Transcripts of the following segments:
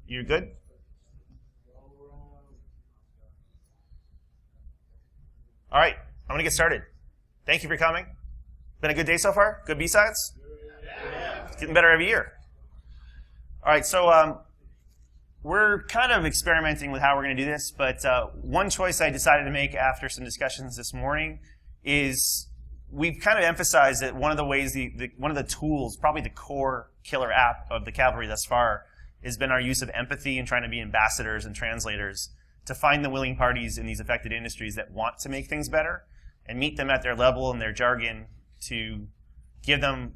You good? All right, I'm going to get started. Thank you for coming. Been a good day so far? Good B-sides? Yeah. It's getting better every year. All right, so we're kind of experimenting with how we're going to do this, but one choice I decided to make after some discussions this morning is we've kind of emphasized that one of the ways, one of the tools, probably the core killer app of the Cavalry thus far, has been our use of empathy and trying to be ambassadors and translators to find the willing parties in these affected industries that want to make things better and meet them at their level and their jargon to give them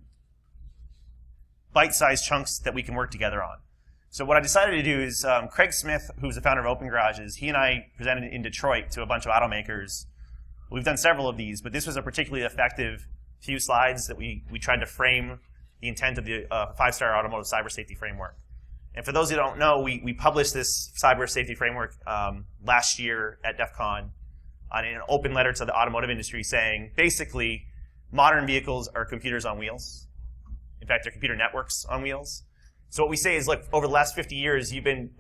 bite-sized chunks that we can work together on. So what I decided to do is Craig Smith, who's the founder of Open Garages, he and I presented in Detroit to a bunch of automakers. We've done several of these, but this was a particularly effective few slides that we tried to frame the intent of the 5-star automotive cyber safety framework. And for those who don't know, we published this cyber safety framework last year at DEF CON in an open letter to the automotive industry saying, basically, modern vehicles are computers on wheels. In fact, they're computer networks on wheels. So what we say is, look, over the last 50 years, you've been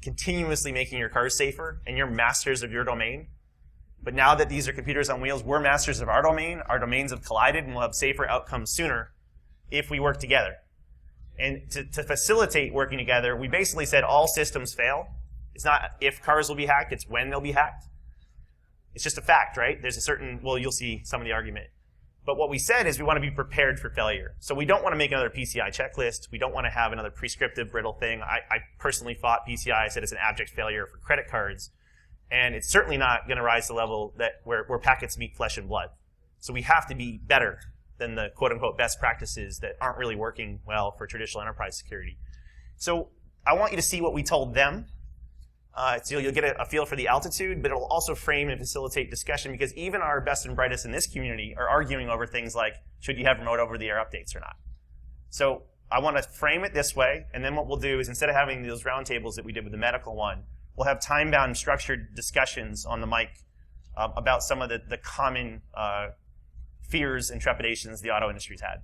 continuously making your cars safer, and you're masters of your domain. But now that these are computers on wheels, we're masters of our domain. Our domains have collided, and we'll have safer outcomes sooner if we work together. And to facilitate working together, we basically said all systems fail. It's not if cars will be hacked, it's when they'll be hacked. It's just a fact, right? There's a certain, well, you'll see some of the argument. But what we said is we want to be prepared for failure. So we don't want to make another PCI checklist. We don't want to have another prescriptive brittle thing. I personally fought PCI. I said it's an abject failure for credit cards. And it's certainly not going to rise to the level that where packets meet flesh and blood. So we have to be better than the quote-unquote best practices that aren't really working well for traditional enterprise security. So I want you to see what we told them. So you'll get a feel for the altitude, but it'll also frame and facilitate discussion because even our best and brightest in this community are arguing over things like, should you have remote over-the-air updates or not? So I want to frame it this way, and then what we'll do is instead of having those roundtables that we did with the medical one, we'll have time-bound structured discussions on the mic about some of the common fears and trepidations the auto industry's had.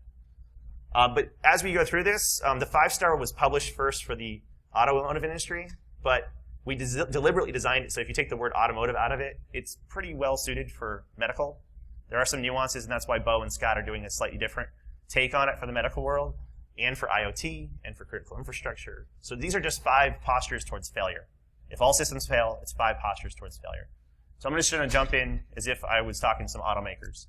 But as we go through this, the 5-star was published first for the automotive industry, but we deliberately designed it so if you take the word automotive out of it, it's pretty well suited for medical. There are some nuances, and that's why Bo and Scott are doing a slightly different take on it for the medical world, and for IoT, and for critical infrastructure. So these are just 5 postures towards failure. If all systems fail, it's 5 postures towards failure. So I'm just going to jump in as if I was talking to some automakers.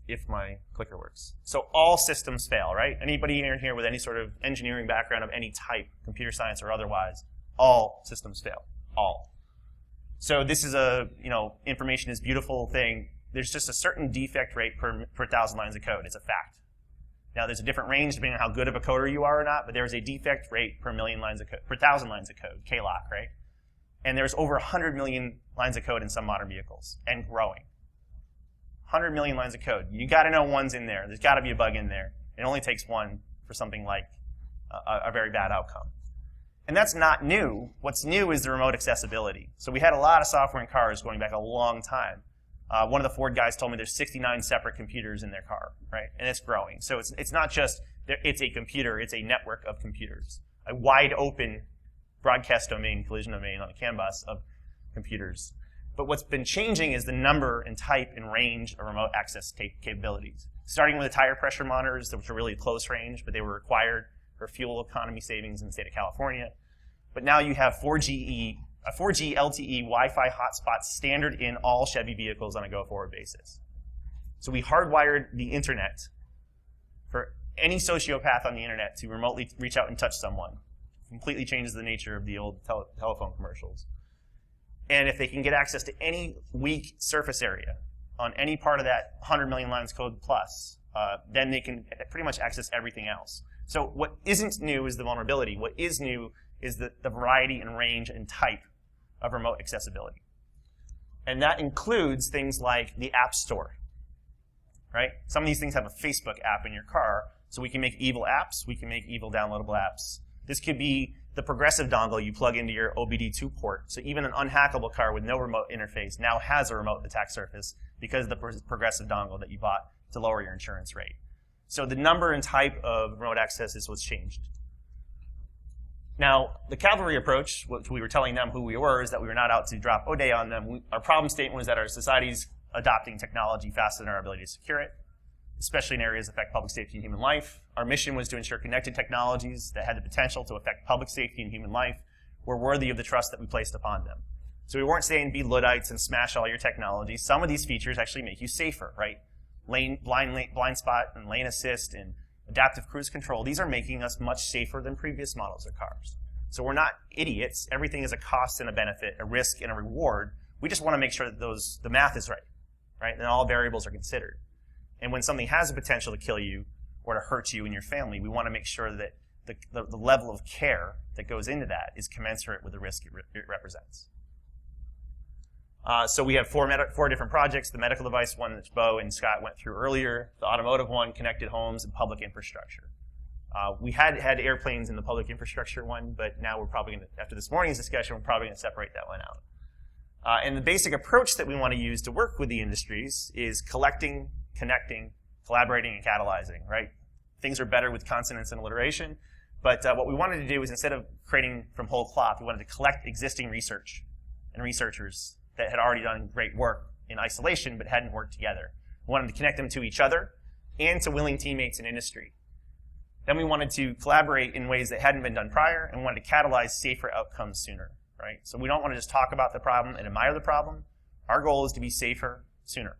If my clicker works. So all systems fail, right? Anybody in here with any sort of engineering background of any type, computer science or otherwise, all systems fail. All. So this is a, information is beautiful thing. There's just a certain defect rate per 1,000 lines of code. It's a fact. Now there's a different range depending on how good of a coder you are or not, but there's a defect rate per 1,000,000 lines of code, per 1,000 lines of code, KLOC, right? And there's over 100 million lines of code in some modern vehicles, and growing. 100 million lines of code. You got to know one's in there. There's got to be a bug in there. It only takes one for something like a very bad outcome. And that's not new. What's new is the remote accessibility. So we had a lot of software in cars going back a long time. One of the Ford guys told me there's 69 separate computers in their car, right? And it's growing. So it's not just, it's a computer, it's a network of computers. A wide open broadcast domain, collision domain on a CAN bus of computers. But what's been changing is the number and type and range of remote access capabilities. Starting with the tire pressure monitors, which are really close range, but they were required for fuel economy savings in the state of California. But now you have 4G LTE Wi-Fi hotspot standard in all Chevy vehicles on a go-forward basis. So we hardwired the internet for any sociopath on the internet to remotely reach out and touch someone. Completely changes the nature of the old telephone commercials. And if they can get access to any weak surface area on any part of that 100 million lines code plus, then they can pretty much access everything else. So what isn't new is the vulnerability. What is new is the variety and range and type of remote accessibility. And that includes things like the App Store, right? Some of these things have a Facebook app in your car, so we can make evil apps. We can make evil downloadable apps. This could be the progressive dongle you plug into your OBD2 port. So even an unhackable car with no remote interface now has a remote attack surface because of the progressive dongle that you bought to lower your insurance rate. So the number and type of remote access is what's changed. Now, the cavalry approach, what we were telling them who we were, is that we were not out to drop O'Day on them. Our problem statement was that our society's adopting technology faster than our ability to secure it, especially in areas that affect public safety and human life. Our mission was to ensure connected technologies that had the potential to affect public safety and human life were worthy of the trust that we placed upon them. So we weren't saying be Luddites and smash all your technology. Some of these features actually make you safer, right? Blind spot and lane assist and adaptive cruise control, these are making us much safer than previous models of cars. So we're not idiots. Everything is a cost and a benefit, a risk and a reward. We just want to make sure that the math is right? And all variables are considered. And when something has the potential to kill you or to hurt you and your family, we want to make sure that the level of care that goes into that is commensurate with the risk it represents. So we have four different projects: the medical device one that Bo and Scott went through earlier, the automotive one, connected homes, and public infrastructure. We had airplanes in the public infrastructure one, but now we're probably going to, after this morning's discussion, we're probably going to separate that one out. And the basic approach that we want to use to work with the industries is collecting, connecting, collaborating, and catalyzing, right? Things are better with consonants and alliteration, but what we wanted to do is, instead of creating from whole cloth, we wanted to collect existing research and researchers that had already done great work in isolation but hadn't worked together. We wanted to connect them to each other and to willing teammates in industry. Then we wanted to collaborate in ways that hadn't been done prior, and we wanted to catalyze safer outcomes sooner, right? So we don't want to just talk about the problem and admire the problem. Our goal is to be safer sooner.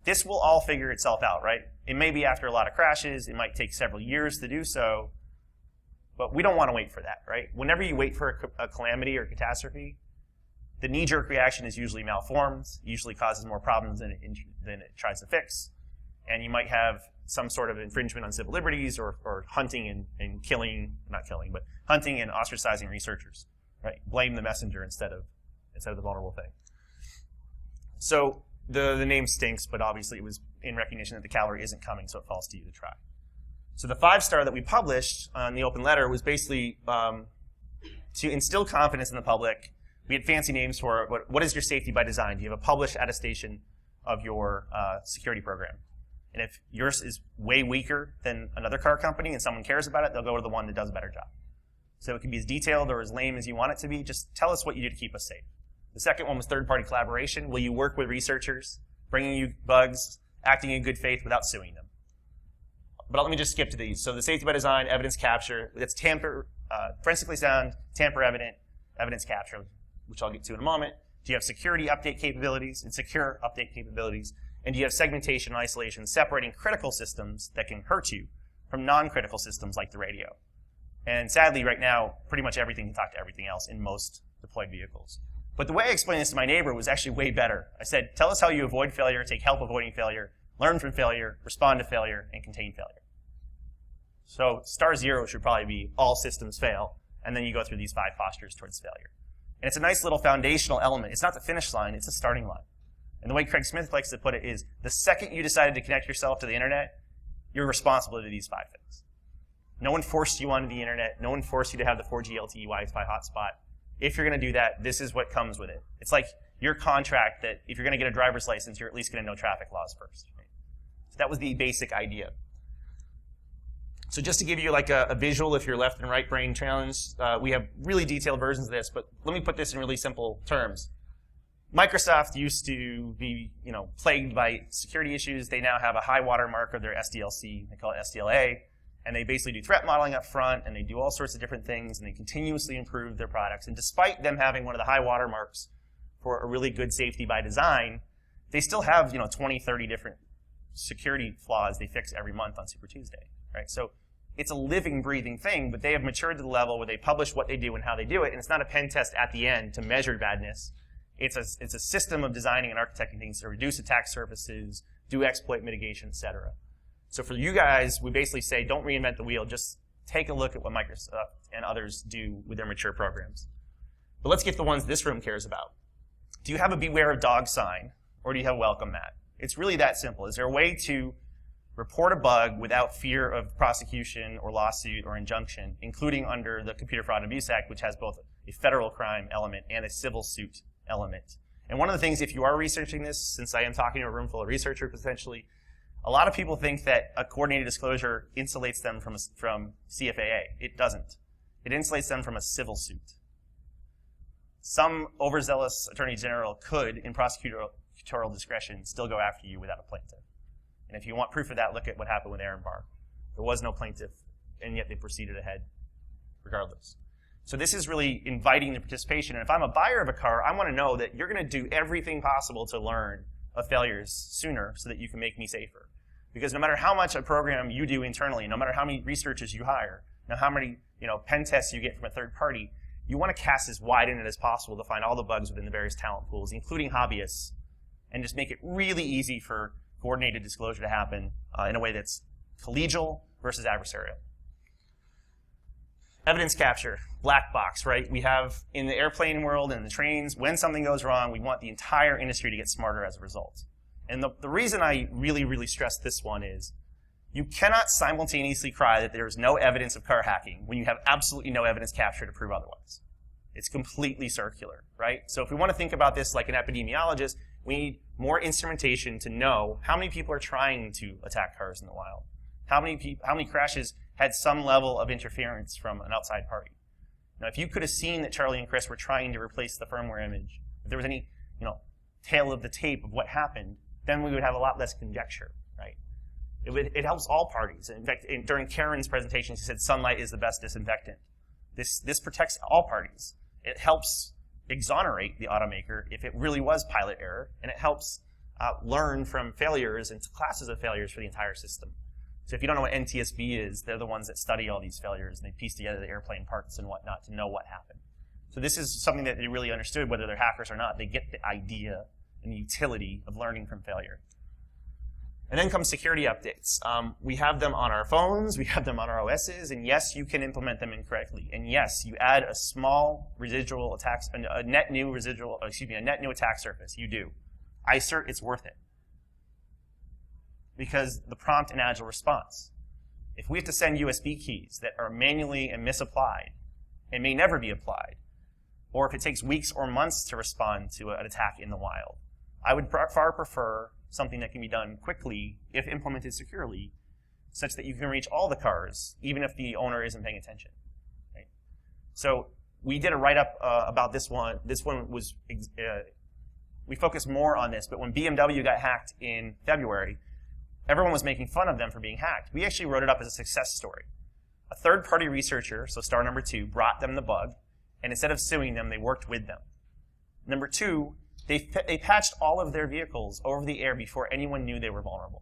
This will all figure itself out, right? It may be after a lot of crashes. It might take several years to do so, but we don't want to wait for that, right? Whenever you wait for a calamity or catastrophe, the knee-jerk reaction is usually malformed, usually causes more problems than it tries to fix, and you might have some sort of infringement on civil liberties or hunting and killing, not killing, but hunting and ostracizing researchers, right? Blame the messenger instead of the vulnerable thing. So the name stinks, but obviously it was in recognition that the cavalry isn't coming, so it falls to you to try. So the 5-star that we published on the open letter was basically to instill confidence in the public. We had fancy names for it. What is your safety by design? Do you have a published attestation of your security program? And if yours is way weaker than another car company and someone cares about it, they'll go to the one that does a better job. So it can be as detailed or as lame as you want it to be. Just tell us what you do to keep us safe. The second one was third-party collaboration. Will you work with researchers, bringing you bugs, acting in good faith without suing them? But let me just skip to these. So the safety by design, evidence capture, that's forensically sound, tamper-evident, evidence capture, which I'll get to in a moment. Do you have security update capabilities and secure update capabilities? And do you have segmentation and isolation, separating critical systems that can hurt you from non-critical systems like the radio? And sadly, right now, pretty much everything can talk to everything else in most deployed vehicles. But the way I explained this to my neighbor was actually way better. I said, tell us how you avoid failure, take help avoiding failure, learn from failure, respond to failure, and contain failure. So star 0 should probably be all systems fail, and then you go through these 5 postures towards failure. And it's a nice little foundational element. It's not the finish line, it's a starting line. And the way Craig Smith likes to put it is, the second you decided to connect yourself to the internet, you're responsible to these 5 things. No one forced you onto the internet. No one forced you to have the 4G LTE Wi-Fi hotspot. If you're going to do that, this is what comes with it. It's like your contract that if you're going to get a driver's license, you're at least going to know traffic laws first. Right? So that was the basic idea. So just to give you like a visual, if you're left and right brain challenged, we have really detailed versions of this, but let me put this in really simple terms. Microsoft used to be, plagued by security issues. They now have a high water mark of their SDLC. They call it SDLA. And they basically do threat modeling up front, and they do all sorts of different things, and they continuously improve their products. And despite them having one of the high water marks for a really good safety by design, they still have 20, 30 different security flaws they fix every month on Super Tuesday. Right? So it's a living, breathing thing, but they have matured to the level where they publish what they do and how they do it, and it's not a pen test at the end to measure badness. It's a system of designing and architecting things to reduce attack surfaces, do exploit mitigation, et cetera. So for you guys, we basically say, don't reinvent the wheel. Just take a look at what Microsoft and others do with their mature programs. But let's get the ones this room cares about. Do you have a beware of dog sign, or do you have a welcome mat? It's really that simple. Is there a way to report a bug without fear of prosecution or lawsuit or injunction, including under the Computer Fraud and Abuse Act, which has both a federal crime element and a civil suit element? And one of the things, if you are researching this, since I am talking to a room full of researchers potentially, a lot of people think that a coordinated disclosure insulates them from CFAA. It doesn't. It insulates them from a civil suit. Some overzealous attorney general could, in prosecutorial discretion, still go after you without a plaintiff. And if you want proof of that, look at what happened with Aaron Barr. There was no plaintiff, and yet they proceeded ahead regardless. So this is really inviting the participation. And if I'm a buyer of a car, I want to know that you're going to do everything possible to learn of failures sooner so that you can make me safer. Because no matter how much a program you do internally, no matter how many researchers you hire, no how many pen tests you get from a third party, you want to cast as wide in it as possible to find all the bugs within the various talent pools, including hobbyists, and just make it really easy for coordinated disclosure to happen in a way that's collegial versus adversarial. Evidence capture, black box, right? We have in the airplane world and the trains, when something goes wrong, we want the entire industry to get smarter as a result. And the reason I really, really stress this one is you cannot simultaneously cry that there is no evidence of car hacking when you have absolutely no evidence capture to prove otherwise. It's completely circular, right? So if we want to think about this like an epidemiologist, we need more instrumentation to know how many people are trying to attack cars in the wild. How many crashes had some level of interference from an outside party. Now, if you could have seen that Charlie and Chris were trying to replace the firmware image, if there was any, tail of the tape of what happened, then we would have a lot less conjecture, right? It helps all parties. In fact, during Karen's presentation, she said sunlight is the best disinfectant. This protects all parties. It helps exonerate the automaker if it really was pilot error, and it helps learn from failures and classes of failures for the entire system. So if you don't know what NTSB is, they're the ones that study all these failures, and they piece together the airplane parts and whatnot to know what happened. So this is something that they really understood, whether they're hackers or not. They get the idea and the utility of learning from failure. And then comes security updates. We have them on our phones, we have them on our OSs, and yes, you can implement them incorrectly. And yes, you add a small residual attacks, a net new attack surface. You do. I assert it's worth it. Because the prompt and agile response. If we have to send USB keys that are manually and misapplied and may never be applied, or if it takes weeks or months to respond to an attack in the wild, I would far prefer something that can be done quickly if implemented securely, such that you can reach all the cars, even if the owner isn't paying attention. Right? So we did a write-up about this one. This one was, we focused more on this, but when BMW got hacked in February, everyone was making fun of them for being hacked. We actually wrote it up as a success story. A third-party researcher, so star number 2, brought them the bug, and instead of suing them, they worked with them. Number 2, they patched all of their vehicles over the air before anyone knew they were vulnerable,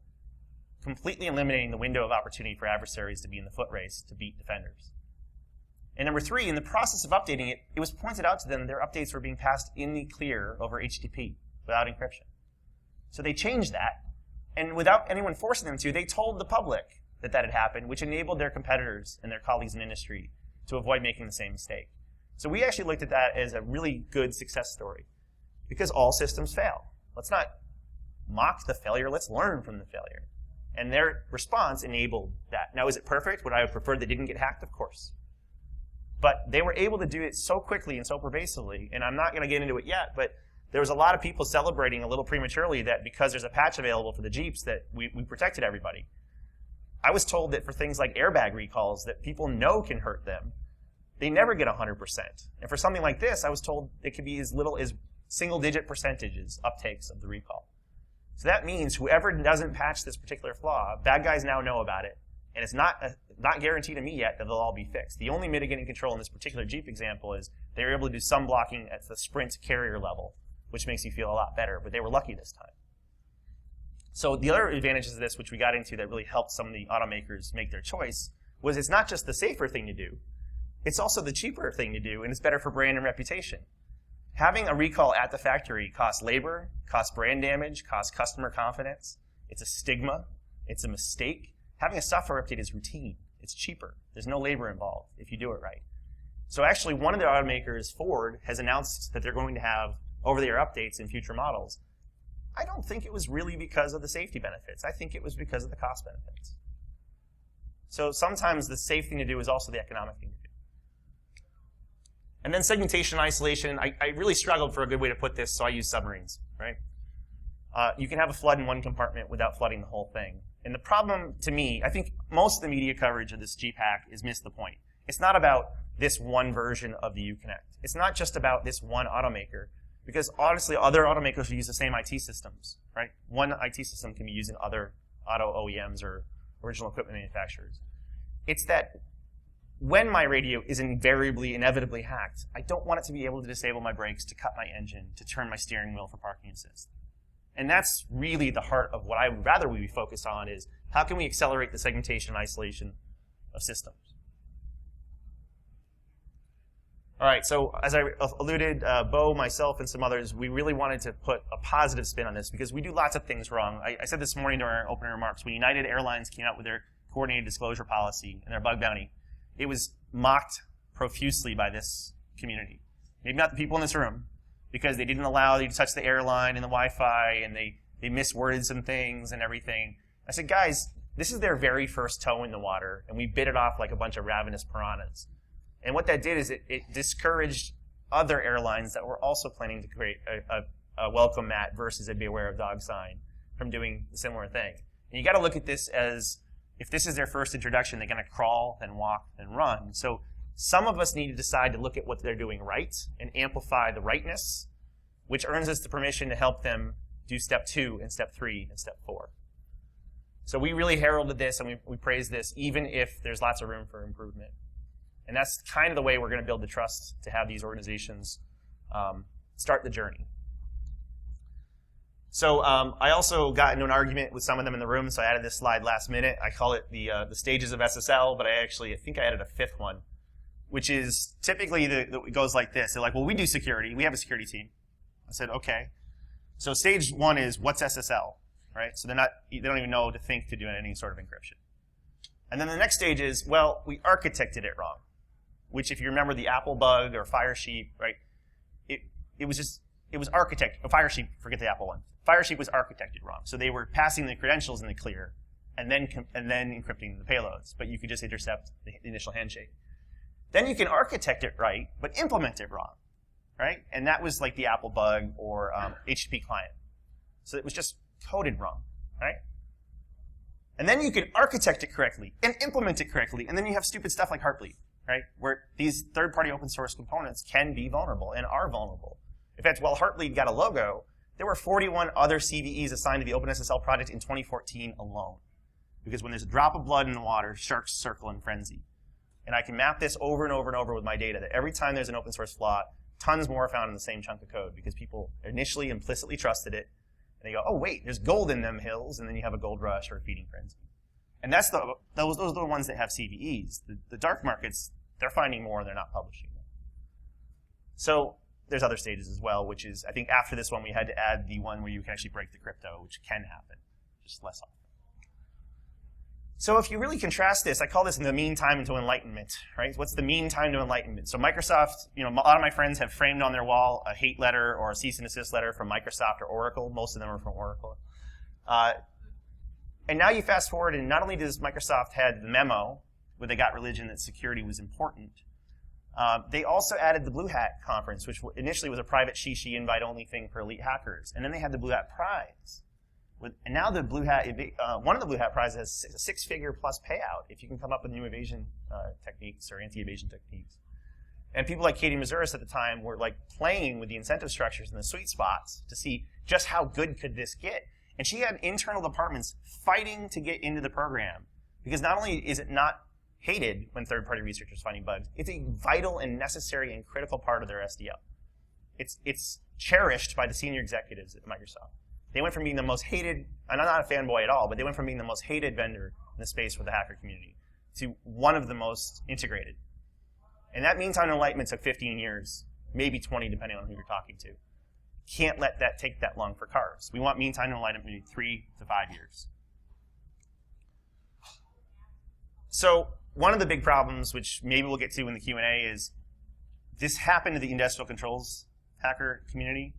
completely eliminating the window of opportunity for adversaries to be in the foot race to beat defenders. And number 3, in the process of updating it, it was pointed out to them their updates were being passed in the clear over HTTP without encryption. So they changed that. And without anyone forcing them to, they told the public that that had happened, which enabled their competitors and their colleagues in industry to avoid making the same mistake. So we actually looked at that as a really good success story, because all systems fail. Let's not mock the failure. Let's learn from the failure. And their response enabled that. Now, is it perfect? Would I have preferred they didn't get hacked? Of course. But they were able to do it so quickly and so pervasively, and I'm not going to get into it yet, but there was a lot of people celebrating a little prematurely that because there's a patch available for the Jeeps that we protected everybody. I was told that for things like airbag recalls that people know can hurt them, they never get 100%. And for something like this, I was told it could be as little as single-digit percentages uptakes of the recall. So that means whoever doesn't patch this particular flaw, bad guys now know about it, and it's not guaranteed to me yet that they'll all be fixed. The only mitigating control in this particular Jeep example is they were able to do some blocking at the Sprint carrier level, which makes you feel a lot better, but they were lucky this time. So the other advantages of this, which we got into that really helped some of the automakers make their choice, was it's not just the safer thing to do, it's also the cheaper thing to do, and it's better for brand and reputation. Having a recall at the factory costs labor, costs brand damage, costs customer confidence. It's a stigma. It's a mistake. Having a software update is routine. It's cheaper. There's no labor involved if you do it right. So actually, one of the automakers, Ford, has announced that they're going to have over-the-air updates in future models. I don't think it was really because of the safety benefits. I think it was because of the cost benefits. So sometimes the safe thing to do is also the economic thing to do. And then segmentation and isolation. I really struggled for a good way to put this, so I use submarines, right? You can have a flood in one compartment without flooding the whole thing. And the problem, to me, I think most of the media coverage of this Jeep hack has missed the point. It's not about this one version of the Uconnect. It's not just about this one automaker, because honestly, other automakers use the same IT systems, right? One IT system can be used in other auto OEMs or original equipment manufacturers. It's that when my radio is invariably, inevitably hacked, I don't want it to be able to disable my brakes, to cut my engine, to turn my steering wheel for parking assist. And that's really the heart of what I would rather we be focused on, is how can we accelerate the segmentation and isolation of systems? All right, so as I alluded, Bo, myself, and some others, we really wanted to put a positive spin on this because we do lots of things wrong. I said this morning during our opening remarks, when United Airlines came out with their coordinated disclosure policy and their bug bounty, it was mocked profusely by this community. Maybe not the people in this room, because they didn't allow you to touch the airline and the Wi-Fi, and they misworded some things and everything. I said, guys, this is their very first toe in the water, and we bit it off like a bunch of ravenous piranhas. And what that did is it discouraged other airlines that were also planning to create a welcome mat versus a beware of dog sign from doing a similar thing. And you got to look at this as, if this is their first introduction, they're going to crawl, then walk, then run. So some of us need to decide to look at what they're doing right and amplify the rightness, which earns us the permission to help them do step 2 and step 3 and step 4. So we really heralded this and we praised this, even if there's lots of room for improvement. And that's kind of the way we're going to build the trust to have these organizations start the journey. So I also got into an argument with some of them in the room, so I added this slide last minute. I call it the stages of SSL, but I think I added a 5th one, which is typically it goes like this. They're like, well, we do security. We have a security team. I said, okay. So stage 1 is, what's SSL, right? So they don't even know to think to do any sort of encryption. And then the next stage is, well, we architected it wrong, which if you remember the Apple bug or Firesheep, right? It was architected. Firesheep, forget the Apple one. Firesheep was architected wrong. So they were passing the credentials in the clear and then encrypting the payloads, but you could just intercept the initial handshake. Then you can architect it right, but implement it wrong, right? And that was like the Apple bug or HTTP client. So it was just coded wrong, right? And then you can architect it correctly and implement it correctly, and then you have stupid stuff like Heartbleed, right? Where these third-party open source components can be vulnerable and are vulnerable. In fact, while Heartbleed got a logo, there were 41 other CVEs assigned to the OpenSSL project in 2014 alone. Because when there's a drop of blood in the water, sharks circle in frenzy. And I can map this over and over and over with my data, that every time there's an open source flaw, tons more are found in the same chunk of code because people initially implicitly trusted it. And they go, oh, wait, there's gold in them hills, and then you have a gold rush or a feeding frenzy. And those are the ones that have CVEs. The dark markets, they're finding more, and they're not publishing them. So there's other stages as well, which is, I think after this one, we had to add the one where you can actually break the crypto, which can happen, just less often. So if you really contrast this, I call this the mean time into enlightenment, right? What's the mean time to enlightenment? So Microsoft, a lot of my friends have framed on their wall a hate letter or a cease and desist letter from Microsoft or Oracle. Most of them are from Oracle. And now you fast forward, and not only does Microsoft had the memo where they got religion that security was important, they also added the Blue Hat Conference, which initially was a private shishi invite-only thing for elite hackers. And then they had the Blue Hat Prize. And now the Blue Hat, one of the Blue Hat prizes has a 6-figure plus payout if you can come up with new evasion techniques or anti-evasion techniques. And people like Katie Mazuris at the time were like playing with the incentive structures and the sweet spots to see just how good could this get. And she had internal departments fighting to get into the program because not only is it not hated when third-party researchers finding bugs, it's a vital and necessary and critical part of their SDL. It's cherished by the senior executives at Microsoft. They went from being the most hated, and I'm not a fanboy at all, but they went from being the most hated vendor in the space for the hacker community to one of the most integrated. And that meantime enlightenment took 15 years, maybe 20 depending on who you're talking to. Can't let that take that long for cars. We want meantime enlightenment maybe 3 to 5 years. So one of the big problems, which maybe we'll get to in the Q&A, is this happened to the industrial controls hacker community,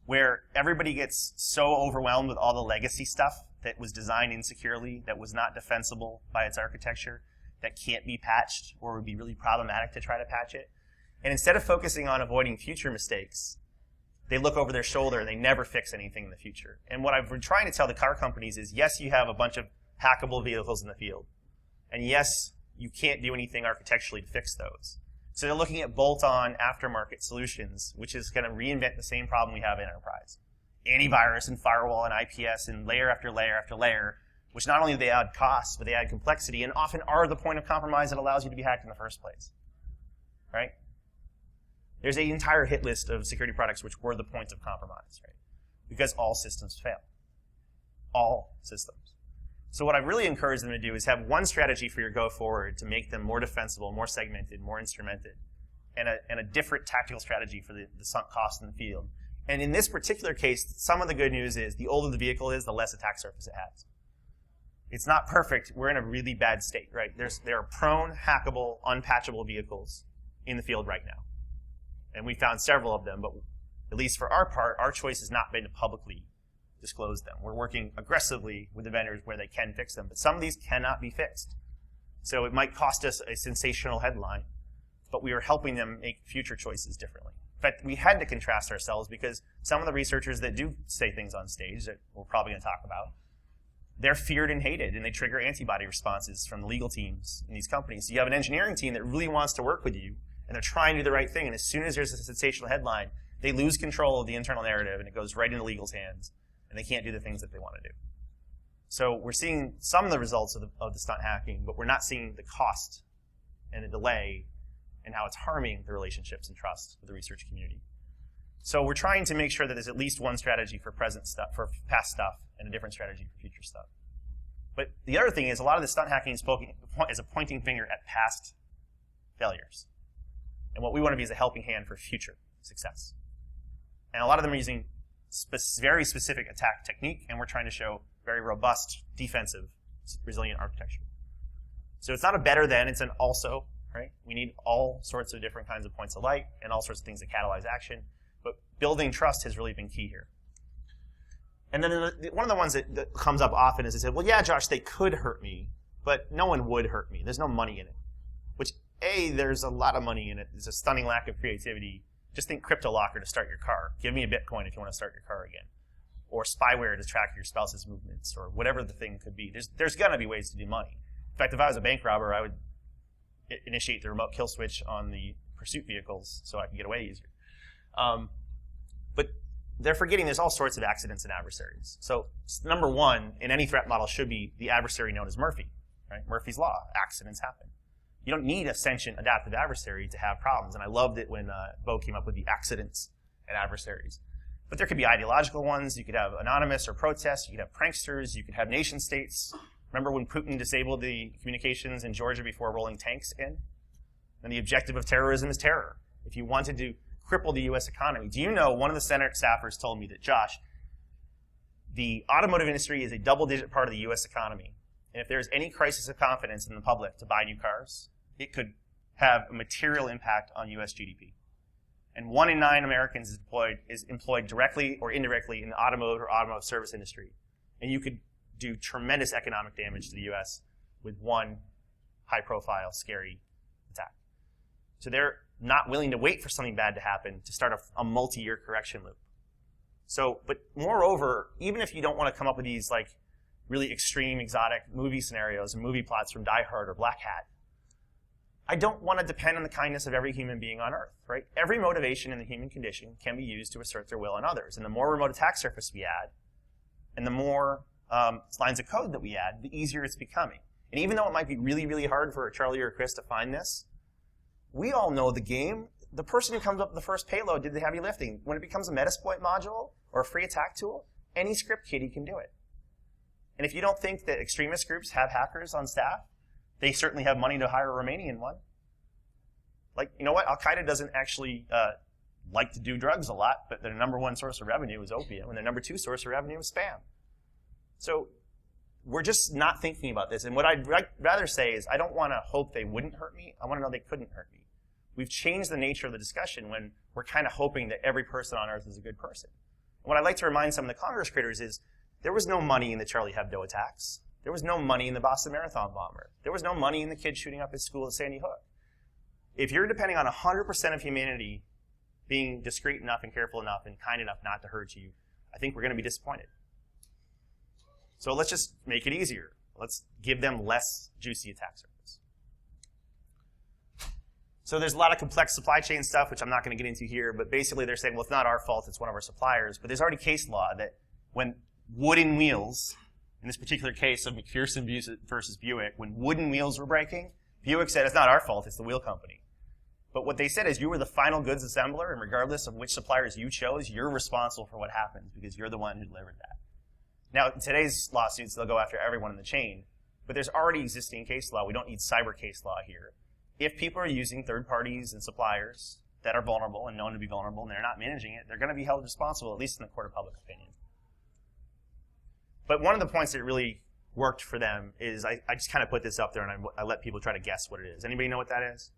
where everybody gets so overwhelmed with all the legacy stuff that was designed insecurely, that was not defensible by its architecture, that can't be patched or would be really problematic to try to patch it. And instead of focusing on avoiding future mistakes, they look over their shoulder and they never fix anything in the future. And what I've been trying to tell the car companies is, yes, you have a bunch of hackable vehicles in the field. And yes, you can't do anything architecturally to fix those. So they're looking at bolt-on aftermarket solutions, which is going to reinvent the same problem we have in enterprise. Antivirus and firewall and IPS and layer after layer after layer, which not only do they add costs, but they add complexity and often are the point of compromise that allows you to be hacked in the first place. Right? There's an entire hit list of security products which were the points of compromise, right? Because all systems fail. All systems. So what I really encourage them to do is have one strategy for your go forward to make them more defensible, more segmented, more instrumented, and a different tactical strategy for the sunk cost in the field. And in this particular case, some of the good news is the older the vehicle is, the less attack surface it has. It's not perfect. We're in a really bad state, right? There are prone, hackable, unpatchable vehicles in the field right now. And we found several of them, but at least for our part, our choice has not been to publicly disclose them. We're working aggressively with the vendors where they can fix them, but some of these cannot be fixed. So it might cost us a sensational headline, but we are helping them make future choices differently. In fact, we had to contrast ourselves because some of the researchers that do say things on stage that we're probably going to talk about, they're feared and hated, and they trigger antibody responses from the legal teams in these companies. So you have an engineering team that really wants to work with you, and they're trying to do the right thing, and as soon as there's a sensational headline, they lose control of the internal narrative, and it goes right into legal's hands, and they can't do the things that they want to do. So we're seeing some of the results of the stunt hacking, but we're not seeing the cost and the delay and how it's harming the relationships and trust with the research community. So we're trying to make sure that there's at least one strategy for present stuff, for past stuff, and a different strategy for future stuff. But the other thing is a lot of the stunt hacking is a pointing finger at past failures. And what we want to be is a helping hand for future success. And a lot of them are using very specific attack technique, and we're trying to show very robust, defensive, resilient architecture. So it's not a better than, it's an also, right? We need all sorts of different kinds of points of light and all sorts of things that catalyze action. But building trust has really been key here. And then one of the ones that comes up often is they say, well, yeah, Josh, they could hurt me, but no one would hurt me. There's no money in it. Which, A, there's a lot of money in it. There's a stunning lack of creativity. Just think CryptoLocker to start your car. Give me a Bitcoin if you want to start your car again. Or spyware to track your spouse's movements, or whatever the thing could be. There's going to be ways to do money. In fact, if I was a bank robber, I would initiate the remote kill switch on the pursuit vehicles so I can get away easier. But they're forgetting there's all sorts of accidents and adversaries. So number one in any threat model should be the adversary known as Murphy, right? Murphy's Law. Accidents happen. You don't need a sentient adaptive adversary to have problems. And I loved it when Bo came up with the accidents and adversaries. But there could be ideological ones. You could have anonymous or protests. You could have pranksters. You could have nation states. Remember when Putin disabled the communications in Georgia before rolling tanks in? And the objective of terrorism is terror. If you wanted to cripple the U.S. economy. Do you know, one of the Senate staffers told me that, Josh, the automotive industry is a double-digit part of the U.S. economy. And if there's any crisis of confidence in the public to buy new cars, it could have a material impact on U.S. GDP. And 1 in 9 Americans is employed directly or indirectly in the automotive or automotive service industry. And you could do tremendous economic damage to the U.S. with one high-profile, scary attack. So they're not willing to wait for something bad to happen to start a multi-year correction loop. So, but moreover, even if you don't want to come up with these like really extreme, exotic movie scenarios and movie plots from Die Hard or Black Hat, I don't want to depend on the kindness of every human being on Earth, right? Every motivation in the human condition can be used to assert their will on others. And the more remote attack surface we add, and the more lines of code that we add, the easier it's becoming. And even though it might be really, really hard for Charlie or Chris to find this, we all know the game. The person who comes up with the first payload did the heavy lifting. When it becomes a Metasploit module or a free attack tool, any script kiddie can do it. And if you don't think that extremist groups have hackers on staff, they certainly have money to hire a Romanian one. Like, you know what? Al-Qaeda doesn't actually like to do drugs a lot, but their number one source of revenue is opium, and their number 2 source of revenue is spam. So we're just not thinking about this. And what I'd rather say is I don't want to hope they wouldn't hurt me. I want to know they couldn't hurt me. We've changed the nature of the discussion when we're kind of hoping that every person on Earth is a good person. And what I'd like to remind some of the Congress critters is there was no money in the Charlie Hebdo attacks. There was no money in the Boston Marathon bomber. There was no money in the kid shooting up his school at Sandy Hook. If you're depending on 100% of humanity being discreet enough and careful enough and kind enough not to hurt you, I think we're going to be disappointed. So let's just make it easier. Let's give them less juicy attack surface. So there's a lot of complex supply chain stuff, which I'm not going to get into here, but basically they're saying, well, it's not our fault, it's one of our suppliers. But there's already case law that when wooden wheels, in this particular case of McPherson versus Buick, when wooden wheels were breaking, Buick said, it's not our fault, it's the wheel company. But what they said is you were the final goods assembler, and regardless of which suppliers you chose, you're responsible for what happens because you're the one who delivered that. Now, in today's lawsuits, they'll go after everyone in the chain, but there's already existing case law. We don't need cyber case law here. If people are using third parties and suppliers that are vulnerable and known to be vulnerable and they're not managing it, they're going to be held responsible, at least in the court of public opinion. But one of the points that really worked for them is I just kind of put this up there and I let people try to guess what it is. Anybody know what that is?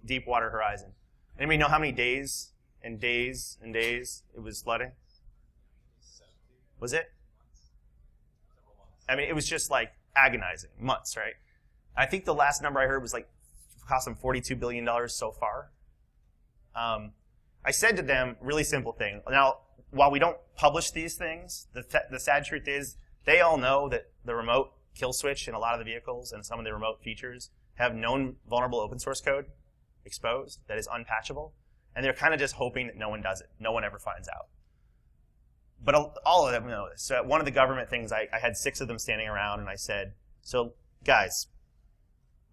Deepwater Horizon. Anybody know how many days and days and days it was flooding? Was it? I mean, it was just like agonizing. Months, right? I think the last number I heard was like cost them $42 billion so far. I said to them, really simple thing. Now, while we don't publish these things, the sad truth is they all know that the remote kill switch in a lot of the vehicles and some of the remote features have known vulnerable open source code exposed that is unpatchable, and they're kind of just hoping that no one does it. No one ever finds out. But all of them know this. So at one of the government things, I had 6 of them standing around, and I said, so guys,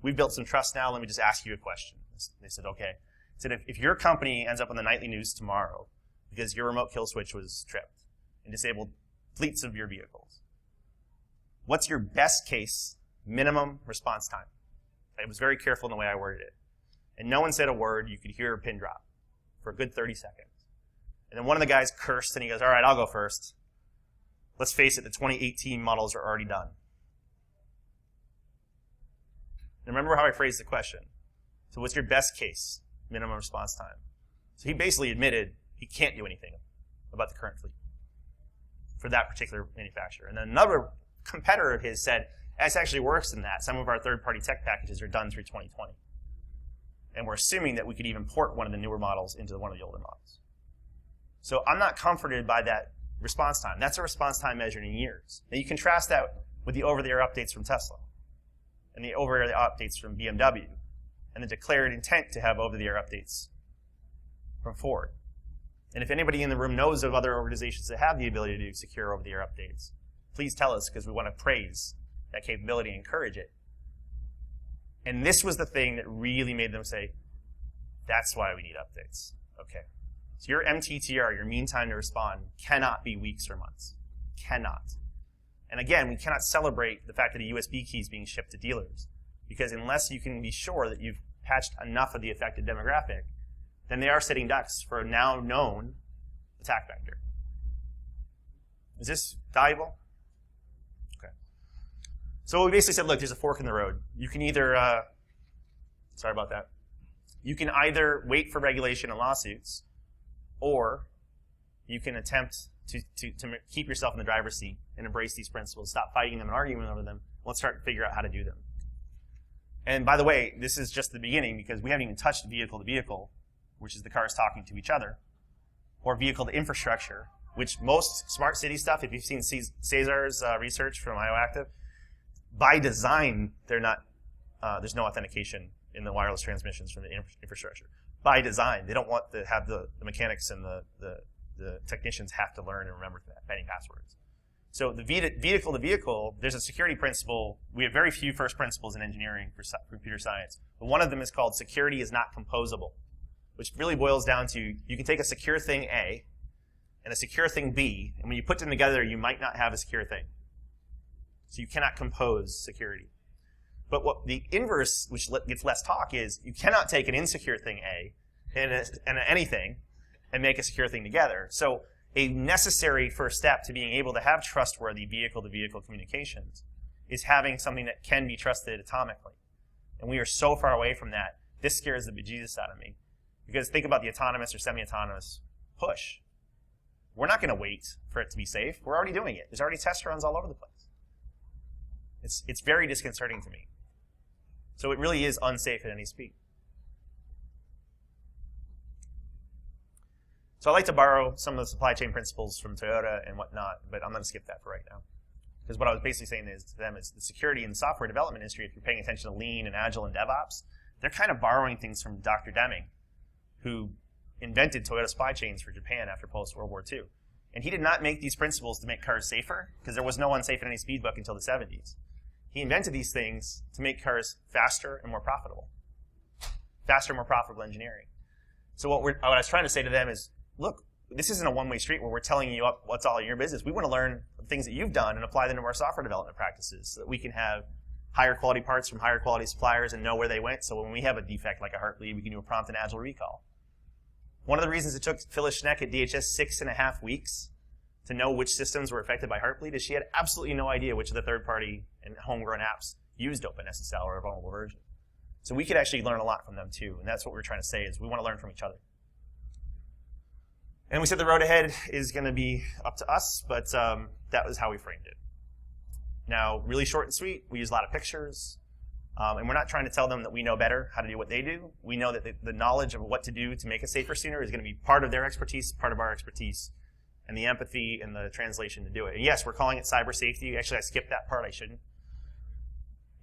we've built some trust now. Let me just ask you a question. They said, okay. I said, if your company ends up on the nightly news tomorrow because your remote kill switch was tripped and disabled fleets of your vehicles, what's your best case minimum response time? I was very careful in the way I worded it. And no one said a word. You could hear a pin drop for a good 30 seconds. And then one of the guys cursed, and he goes, all right, I'll go first. Let's face it, the 2018 models are already done. And remember how I phrased the question. So what's your best case minimum response time? So he basically admitted he can't do anything about the current fleet for that particular manufacturer. And then another competitor of his said, it's actually worse than that. Some of our third-party tech packages are done through 2020. And we're assuming that we could even port one of the newer models into one of the older models. So I'm not comforted by that response time. That's a response time measured in years. Now you contrast that with the over-the-air updates from Tesla and the over-the-air updates from BMW and the declared intent to have over-the-air updates from Ford. And if anybody in the room knows of other organizations that have the ability to do secure over-the-air updates, please tell us because we want to praise that capability and encourage it. And this was the thing that really made them say, that's why we need updates. Okay. So your MTTR, your mean time to respond, cannot be weeks or months. Cannot. And again, we cannot celebrate the fact that a USB key is being shipped to dealers. Because unless you can be sure that you've patched enough of the affected demographic, then they are sitting ducks for a now known attack vector. Is this valuable? Okay. So we basically said, look, there's a fork in the road. You can either, sorry about that. You can either wait for regulation and lawsuits, or you can attempt to keep yourself in the driver's seat and embrace these principles, stop fighting them and arguing over them. Let's start to figure out how to do them. And by the way, this is just the beginning because we haven't even touched vehicle to vehicle, which is the cars talking to each other, or vehicle to infrastructure, which most smart city stuff, if you've seen Cesar's research from IOActive, by design, they're not, there's no authentication in the wireless transmissions from the infrastructure. By design, they don't want to have the mechanics and the technicians have to learn and remember many passwords. So the vehicle to vehicle, there's a security principle. We have very few first principles in engineering for computer science. But one of them is called security is not composable, which really boils down to you can take a secure thing A and a secure thing B, and when you put them together, you might not have a secure thing. So you cannot compose security. But what the inverse, which gets less talk, is you cannot take an insecure thing A and anything and make a secure thing together. So a necessary first step to being able to have trustworthy vehicle-to-vehicle communications is having something that can be trusted atomically. And we are so far away from that, this scares the bejesus out of me. Because think about the autonomous or semi-autonomous push. We're not going to wait for it to be safe. We're already doing it. There's already test runs all over the place. It's very disconcerting to me. So it really is unsafe at any speed. So I like to borrow some of the supply chain principles from Toyota and whatnot, but I'm going to skip that for right now. Because what I was basically saying is to them is the security and software development industry, if you're paying attention to lean and agile and DevOps, they're kind of borrowing things from Dr. Deming, who invented Toyota supply chains for Japan after post-World War II. And he did not make these principles to make cars safer, because there was no unsafe in any speed book until the 70s. He invented these things to make cars faster and more profitable. Faster, more profitable engineering. So what I was trying to say to them is, look, this isn't a one-way street where we're telling you what's all in your business. We want to learn the things that you've done and apply them to our software development practices so that we can have higher quality parts from higher quality suppliers and know where they went. So when we have a defect like a heart bleed, we can do a prompt and agile recall. One of the reasons it took Phyllis Schneck at DHS 6.5 weeks to know which systems were affected by heart bleed is she had absolutely no idea which of the third-party and homegrown apps used OpenSSL or a vulnerable version. So we could actually learn a lot from them too, and that's what we're trying to say is we want to learn from each other. And we said the road ahead is going to be up to us, but that was how we framed it. Now, really short and sweet, we use a lot of pictures, and we're not trying to tell them that we know better how to do what they do. We know that the knowledge of what to do to make us safer sooner is going to be part of their expertise, part of our expertise, and the empathy and the translation to do it. And yes, we're calling it cyber safety. Actually, I skipped that part. I shouldn't.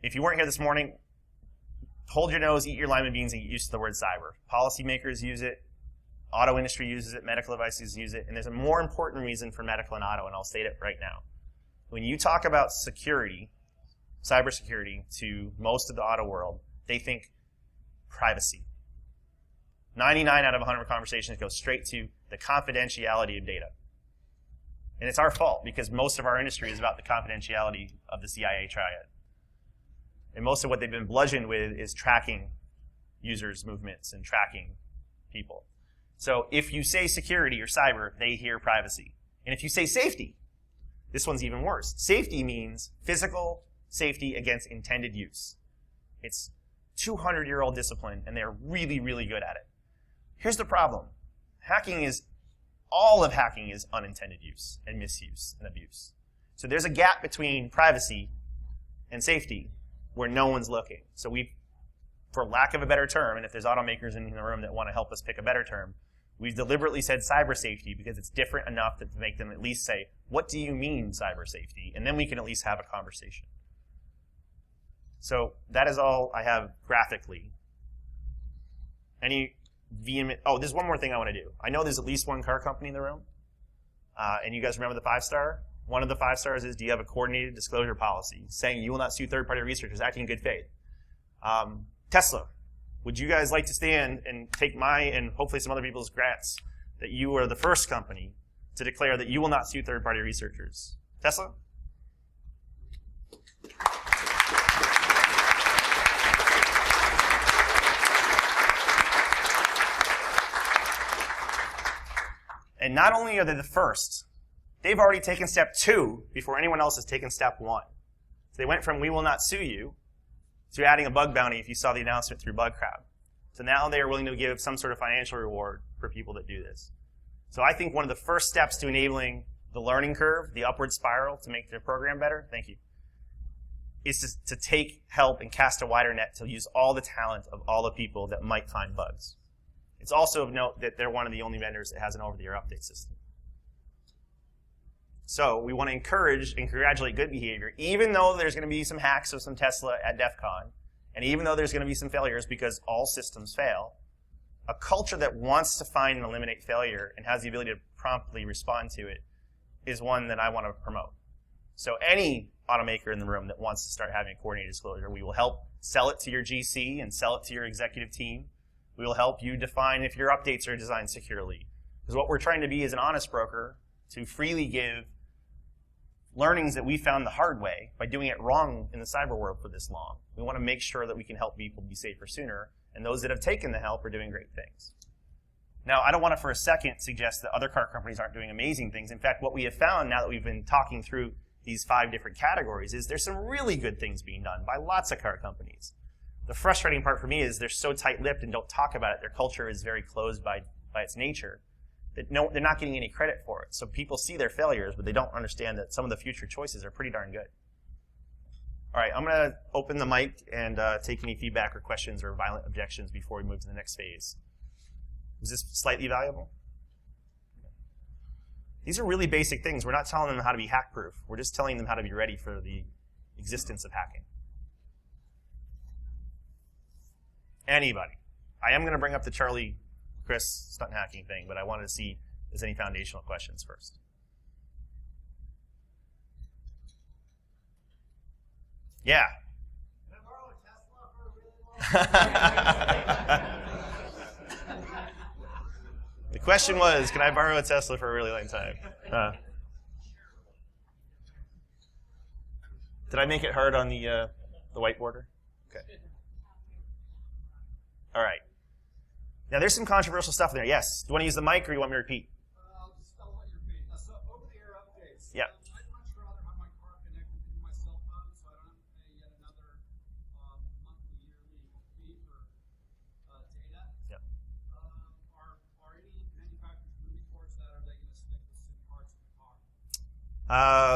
If you weren't here this morning, hold your nose, eat your lima beans, and get used to the word cyber. Policymakers use it. Auto industry uses it. Medical devices use it. And there's a more important reason for medical and auto, and I'll state it right now. When you talk about security, cybersecurity, to most of the auto world, they think privacy. 99 out of 100 conversations go straight to the confidentiality of data. And it's our fault because most of our industry is about the confidentiality of the CIA triad. And most of what they've been bludgeoned with is tracking users' movements and tracking people. So if you say security or cyber, they hear privacy. And if you say safety, this one's even worse. Safety means physical safety against intended use. It's 200-year-old discipline, and they're really, really good at it. Here's the problem. All of hacking is unintended use and misuse and abuse. So there's a gap between privacy and safety where no one's looking. So for lack of a better term, and if there's automakers in the room that want to help us pick a better term, we've deliberately said cyber safety because it's different enough to make them at least say, what do you mean cyber safety? And then we can at least have a conversation. So that is all I have graphically. There's one more thing I want to do. I know there's at least one car company in the room. And you guys remember the 5-star? One of the 5 stars is, do you have a coordinated disclosure policy saying you will not sue third-party researchers acting in good faith? Tesla, would you guys like to stand and take my and hopefully some other people's grants that you are the first company to declare that you will not sue third-party researchers? Tesla? And not only are they the first, they've already taken step 2 before anyone else has taken step 1. So they went from we will not sue you to adding a bug bounty if you saw the announcement through BugCrowd. So now they are willing to give some sort of financial reward for people that do this. So I think one of the first steps to enabling the learning curve, the upward spiral to make their program better, thank you, is to take help and cast a wider net to use all the talent of all the people that might find bugs. It's also of note that they're one of the only vendors that has an over-the-air update system. So we want to encourage and congratulate good behavior, even though there's going to be some hacks of some Tesla at DEF CON, and even though there's going to be some failures because all systems fail, a culture that wants to find and eliminate failure and has the ability to promptly respond to it is one that I want to promote. So any automaker in the room that wants to start having a coordinated disclosure, we will help sell it to your GC and sell it to your executive team. We will help you define if your updates are designed securely. Because what we're trying to be is an honest broker to freely give learnings that we found the hard way by doing it wrong in the cyber world for this long. We want to make sure that we can help people be safer sooner, and those that have taken the help are doing great things. Now, I don't want to for a second suggest that other car companies aren't doing amazing things. In fact, what we have found now that we've been talking through these 5 different categories is there's some really good things being done by lots of car companies. The frustrating part for me is they're so tight-lipped and don't talk about it. Their culture is very closed by its nature. That they're not getting any credit for it. So people see their failures, but they don't understand that some of the future choices are pretty darn good. All right, I'm going to open the mic and take any feedback or questions or violent objections before we move to the next phase. Was this slightly valuable? These are really basic things. We're not telling them how to be hack-proof. We're just telling them how to be ready for the existence of hacking. Anybody? I am going to bring up the Charlie Chris stunt hacking thing, but I wanted to see if there's any foundational questions first. Yeah. Can I borrow a Tesla for a really long time? The question was, can I borrow a Tesla for a really long time? Did I make it hard on the whiteboarder? Okay. All right. Now, there's some controversial stuff there. Yes. Do you want to use the mic, or do you want me to repeat? I'll let you repeat. So over-the-air updates. Yeah. I'd much rather have my car connected to my cell phone, so I don't have to pay yet another monthly, yearly fee for data. Yeah. Are any manufacturers moving towards that? Or are they going to stick with SIM cards in the car?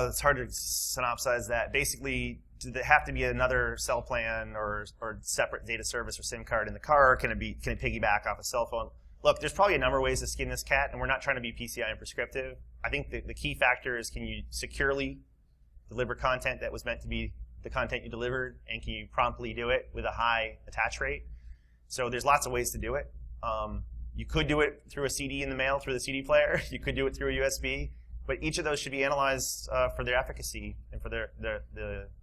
It's hard to synopsize that. Basically, do they have to be another cell plan or separate data service or SIM card in the car? Or can it piggyback off a cell phone? Look, there's probably a number of ways to skin this cat, and we're not trying to be PCI and prescriptive. I think the key factor is, can you securely deliver content that was meant to be the content you delivered, and can you promptly do it with a high attach rate? So there's lots of ways to do it. You could do it through a CD in the mail, through the CD player. You could do it through a USB. But each of those should be analyzed for their efficacy and for the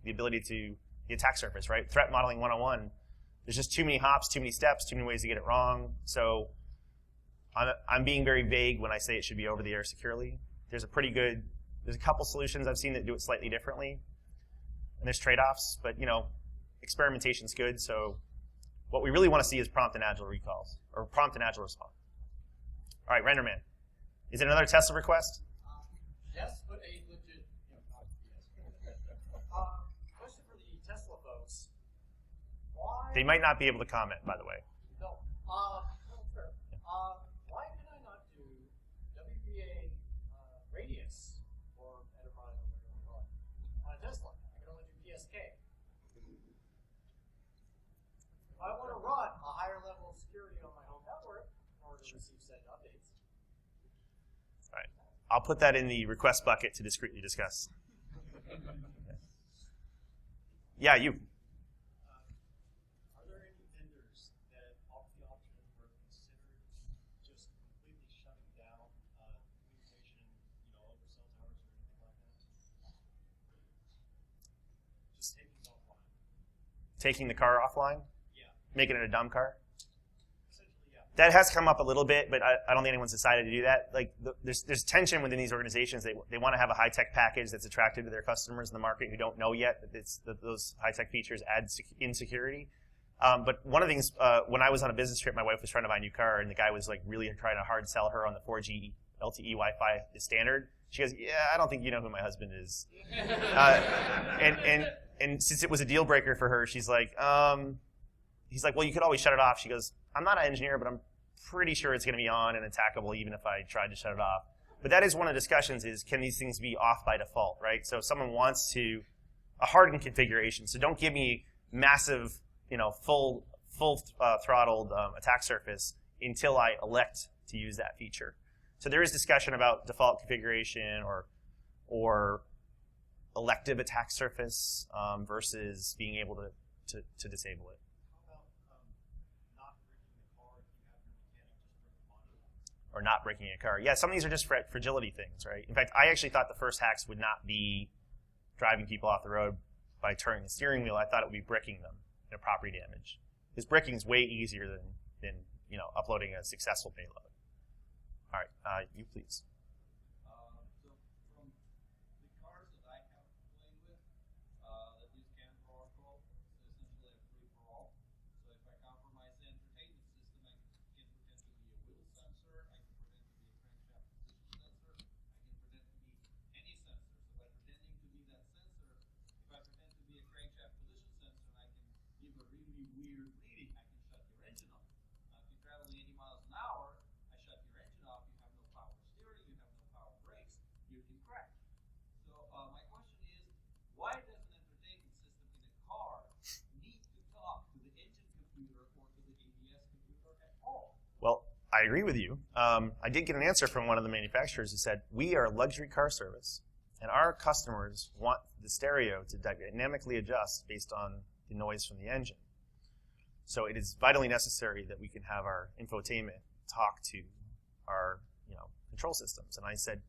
ability to the attack surface, right? Threat modeling 101. There's just too many hops, too many steps, too many ways to get it wrong. So I'm being very vague when I say it should be over the air securely. There's a couple solutions I've seen that do it slightly differently, and there's trade-offs. But experimentation's good. So what we really want to see is prompt and agile recalls, or prompt and agile response. All right, Renderman. Is it another Tesla request? Yes, but a legit, not yes. Question for the Tesla folks. Why? They might not be able to comment, by the way. No. Fair. Why can I not do WPA radius or enterprise or whatever you call it on a Tesla? I can only do PSK. If I want to run a higher level of security on my home network in order to receive said updates. All right. I'll put that in the request bucket to discreetly discuss. Yeah, you. Are there any vendors that offer the option or considered just completely shutting down communication, over cell towers or anything like that? Just taking it offline. Taking the car offline? Yeah. Making it a dumb car? Essentially, yeah. That has come up a little bit, but I don't think anyone's decided to do that. Like, there's tension within these organizations. They want to have a high-tech package that's attractive to their customers in the market who don't know yet that those high-tech features add insecurity. But one of the things, when I was on a business trip, my wife was trying to buy a new car, and the guy was like really trying to hard sell her on the 4G LTE Wi-Fi is standard. She goes, "Yeah, I don't think you know who my husband is." And since it was a deal breaker for her, she's like, he's like, "Well, you could always shut it off." She goes, "I'm not an engineer, but I'm pretty sure it's going to be on and attackable even if I tried to shut it off." But that is one of the discussions, is can these things be off by default, right? So if someone wants a hardened configuration, so don't give me massive, full throttled attack surface until I elect to use that feature. So there is discussion about default configuration or elective attack surface versus being able to disable it. Or not breaking a car. Yeah, some of these are just fragility things, right? In fact, I actually thought the first hacks would not be driving people off the road by turning the steering wheel. I thought it would be bricking them, property damage. Because bricking is way easier than uploading a successful payload. All right, you please. So from the cars that I have played with that use CAN protocol, it's essentially a free-for-all. So if I compromise the entertainment system, I can pretend to be a wheel sensor, I can pretend to be a crankshaft position sensor, I can pretend to be any sensor. So by pretending to be that sensor, if I pretend to be a crankshaft position sensor and I can give a really weird reading, I can shut your engine off. If you're traveling 80 miles an hour, I shut your engine off, you have no power steering, you have no power brakes, you can crash. So my question is, why does an entertainment system in a car need to talk to the engine computer or to the ABS computer at all? Well, I agree with you. I did get an answer from one of the manufacturers who said, we are a luxury car service, and our customers want the stereo to dynamically adjust based on the noise from the engine. So it is vitally necessary that we can have our infotainment talk to our control systems. And I said,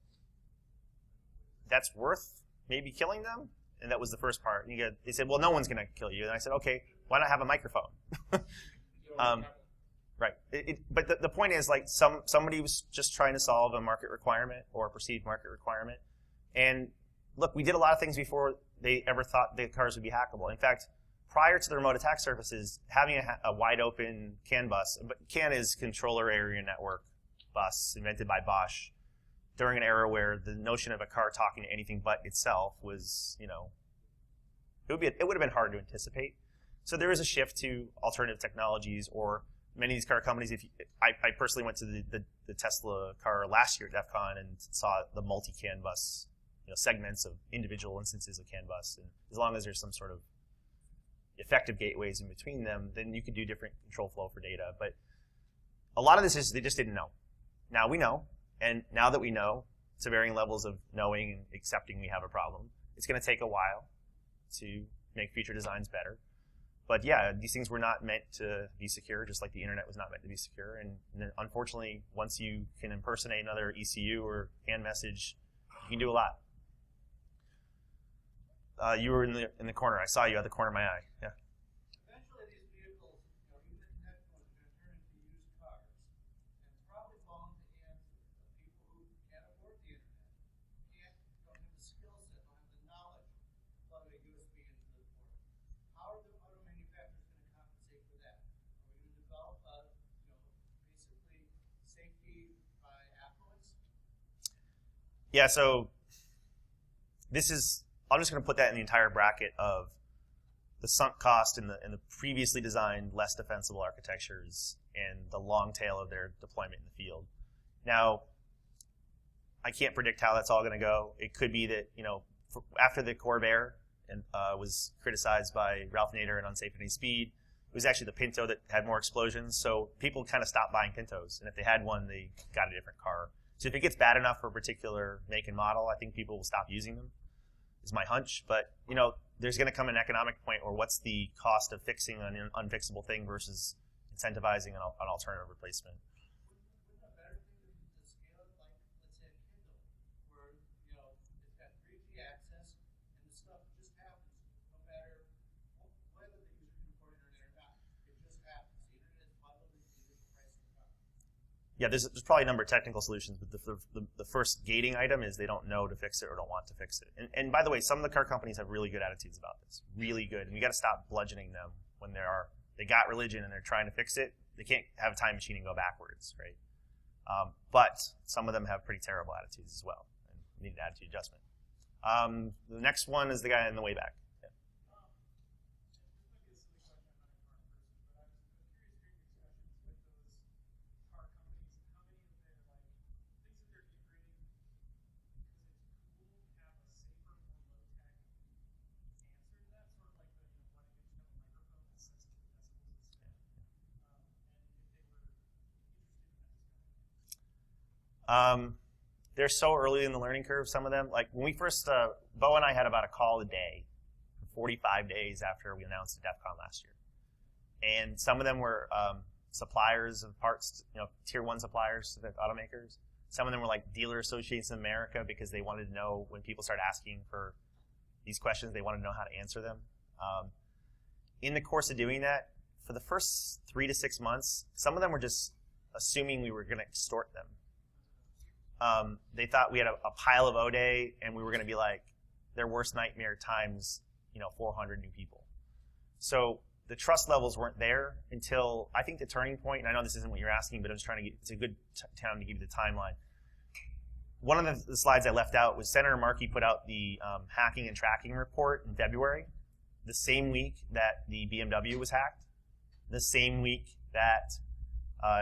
that's worth maybe killing them? And that was the first part. And they said, well, no one's going to kill you. And I said, okay, why not have a microphone? Right. But the point is, like, somebody was just trying to solve a market requirement or a perceived market requirement. And look, we did a lot of things before they ever thought the cars would be hackable. In fact, prior to the remote attack surfaces, having a wide open CAN bus, but CAN is Controller Area Network bus, invented by Bosch, during an era where the notion of a car talking to anything but itself was, it would have been hard to anticipate. So there is a shift to alternative technologies, or many of these car companies. I personally went to the Tesla car last year at DEF CON and saw the multi-CAN bus, segments of individual instances of CAN bus. And as long as there's some sort of effective gateways in between them, then you can do different control flow for data. But a lot of this is they just didn't know. Now we know, and now that we know, to varying levels of knowing and accepting we have a problem, it's going to take a while to make future designs better. But yeah, these things were not meant to be secure, just like the internet was not meant to be secure. And then unfortunately, once you can impersonate another ECU or CAN message, you can do a lot. You were in the corner. I saw you at the corner of my eye. Yeah. Eventually, these vehicles, even the technical, are going to turn into used cars, and probably fall into the hands of people who can't afford the internet, don't have the skill set, don't have the knowledge to plug a USB into the port. How are the auto manufacturers going to compensate for that? Are we going to develop, basically safety by affluence? Yeah. So this is. I'm just going to put that in the entire bracket of the sunk cost in the previously designed less defensible architectures and the long tail of their deployment in the field. Now, I can't predict how that's all going to go. It could be that, after the Corvair was criticized by Ralph Nader and Unsafe at Any Speed, it was actually the Pinto that had more explosions. So people kind of stopped buying Pintos. And if they had one, they got a different car. So if it gets bad enough for a particular make and model, I think people will stop using them. Is my hunch, but there's going to come an economic point where what's the cost of fixing an unfixable thing versus incentivizing an alternative replacement? Wouldn't a better thing to scale it like, let's say, a Kindle, where it's got 3G access and the stuff just happens, no matter whether the user can afford internet or not. It just happens. The internet is bundled into the price of the car. Yeah, there's probably a number of technical solutions, but the first gating item is they don't know to fix it or don't want to fix it. And by the way, some of the car companies have really good attitudes about this, really good. And we got to stop bludgeoning them when they got religion and they're trying to fix it. They can't have a time machine and go backwards, right? But some of them have pretty terrible attitudes as well and need an attitude adjustment. The next one is the guy in the way back. Yeah. They're so early in the learning curve, some of them. Like when we first, Bo and I had about a call a day, 45 days after we announced at DEF CON last year. And some of them were suppliers of parts, tier 1 suppliers to the automakers. Some of them were like dealer associations in America because they wanted to know when people start asking for these questions, they wanted to know how to answer them. In the course of doing that, for the first 3 to 6 months, some of them were just assuming we were going to extort them. They thought we had a pile of O-Day, and we were going to be like their worst nightmare times, 400 new people. So the trust levels weren't there until, I think, the turning point, and I know this isn't what you're asking, but I'm just trying to it's a good time to give you the timeline. One of the slides I left out was Senator Markey put out the hacking and tracking report in February, the same week that the BMW was hacked, the same week that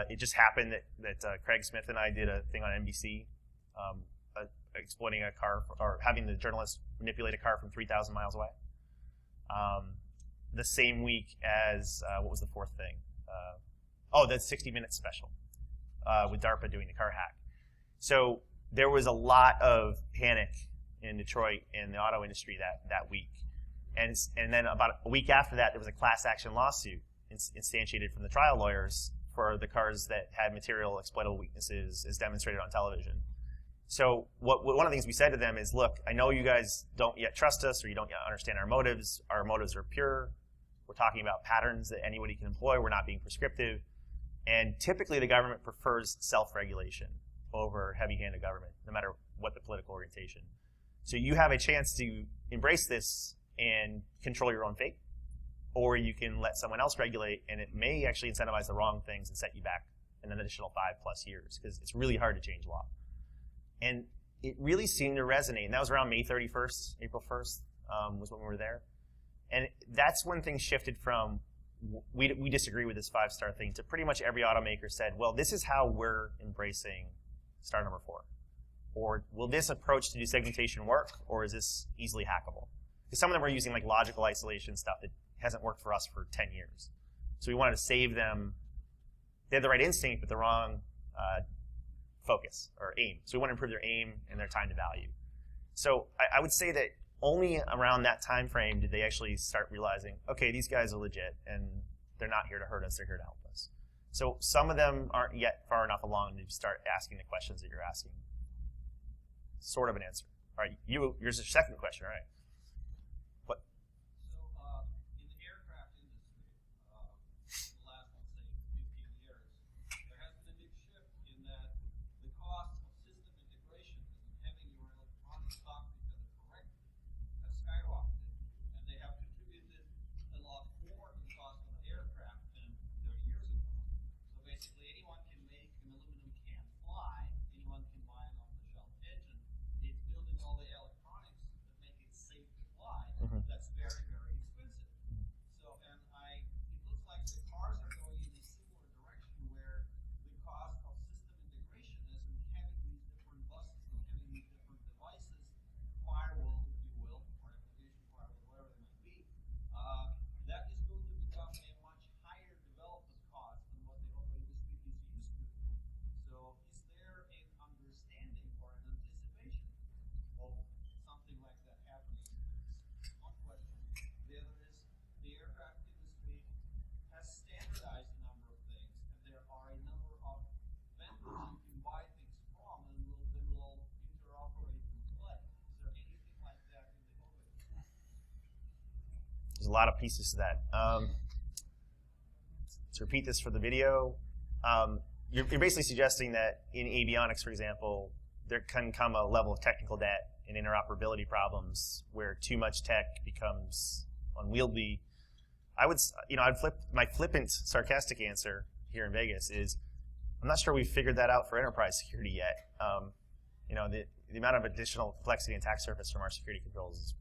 it just happened that Craig Smith and I did a thing on NBC, exploiting a car, or having the journalist manipulate a car from 3,000 miles away. The same week as, what was the fourth thing? The 60 Minutes special with DARPA doing the car hack. So there was a lot of panic in Detroit in the auto industry that week. And then about a week after that, there was a class action lawsuit instantiated from the trial lawyers for the cars that had material exploitable weaknesses as demonstrated on television. So one of the things we said to them is, look, I know you guys don't yet trust us or you don't yet understand our motives. Our motives are pure. We're talking about patterns that anybody can employ. We're not being prescriptive. And typically the government prefers self-regulation over heavy-handed government, no matter what the political orientation. So you have a chance to embrace this and control your own fate, or you can let someone else regulate, and it may actually incentivize the wrong things and set you back an additional 5+ years, because it's really hard to change law. And it really seemed to resonate, and that was around May 31st, April 1st was when we were there. And that's when things shifted from, we disagree with this 5-star thing, to pretty much every automaker said, well, this is how we're embracing star number 4. Or will this approach to do segmentation work, or is this easily hackable? Because some of them were using like logical isolation stuff that hasn't worked for us for 10 years. So we wanted to save them. They had the right instinct, but the wrong focus or aim. So we want to improve their aim and their time to value. So I would say that only around that time frame did they actually start realizing, okay, these guys are legit, and they're not here to hurt us, they're here to help us. So some of them aren't yet far enough along to start asking the questions that you're asking. Sort of an answer. All right, yours is your second question, all right? What? So, in the aircraft industry, the last, let's say, 15 years, there has been a big shift in that the cost of system integration and having your electronic stock together correctly has skyrocketed. And they have contributed a lot more to the cost of the aircraft than 30 years ago. So basically, anyone can make an aluminum can fly, anyone can buy an off-the-shelf engine. It's building all the electronics that make it safe to fly. That's very, very expensive. So, and it looks like the cars are going in a similar direction where the cost of system integration is in having these different buses and having these different devices, firewall, if you will, or application firewall, whatever it might be, that is going to become a much higher development cost than what the auto industry is used to. So is there an understanding or an anticipation of something like that happening? One question. The other is, the aircraft industry has standardized a number of things, and there are a number of vendors you can buy things from, and they will interoperate and play. Is there anything like that in the auto industry? There's a lot of pieces to that. To repeat this for the video, you're basically suggesting that in avionics, for example, there can come a level of technical debt and interoperability problems where too much tech becomes unwieldy. I'd flip my flippant, sarcastic answer here in Vegas is, I'm not sure we've figured that out for enterprise security yet. The amount of additional complexity and attack surface from our security controls is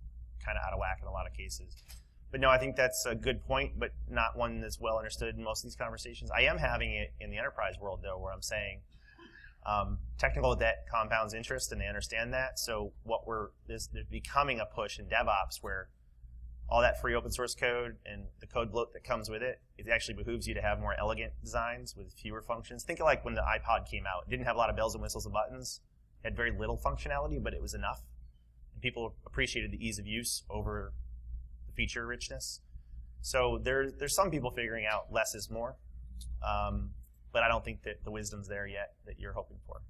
kind of out of whack in a lot of cases. But no, I think that's a good point, but not one that's well understood in most of these conversations. I am having it in the enterprise world, though, where I'm saying technical debt compounds interest, and they understand that. So there's becoming a push in DevOps where all that free open source code and the code bloat that comes with it, it actually behooves you to have more elegant designs with fewer functions. Think of like when the iPod came out. It didn't have a lot of bells and whistles and buttons. It had very little functionality, but it was enough. And people appreciated the ease of use over the feature richness. So there's some people figuring out less is more. But I don't think that the wisdom's there yet that you're hoping for.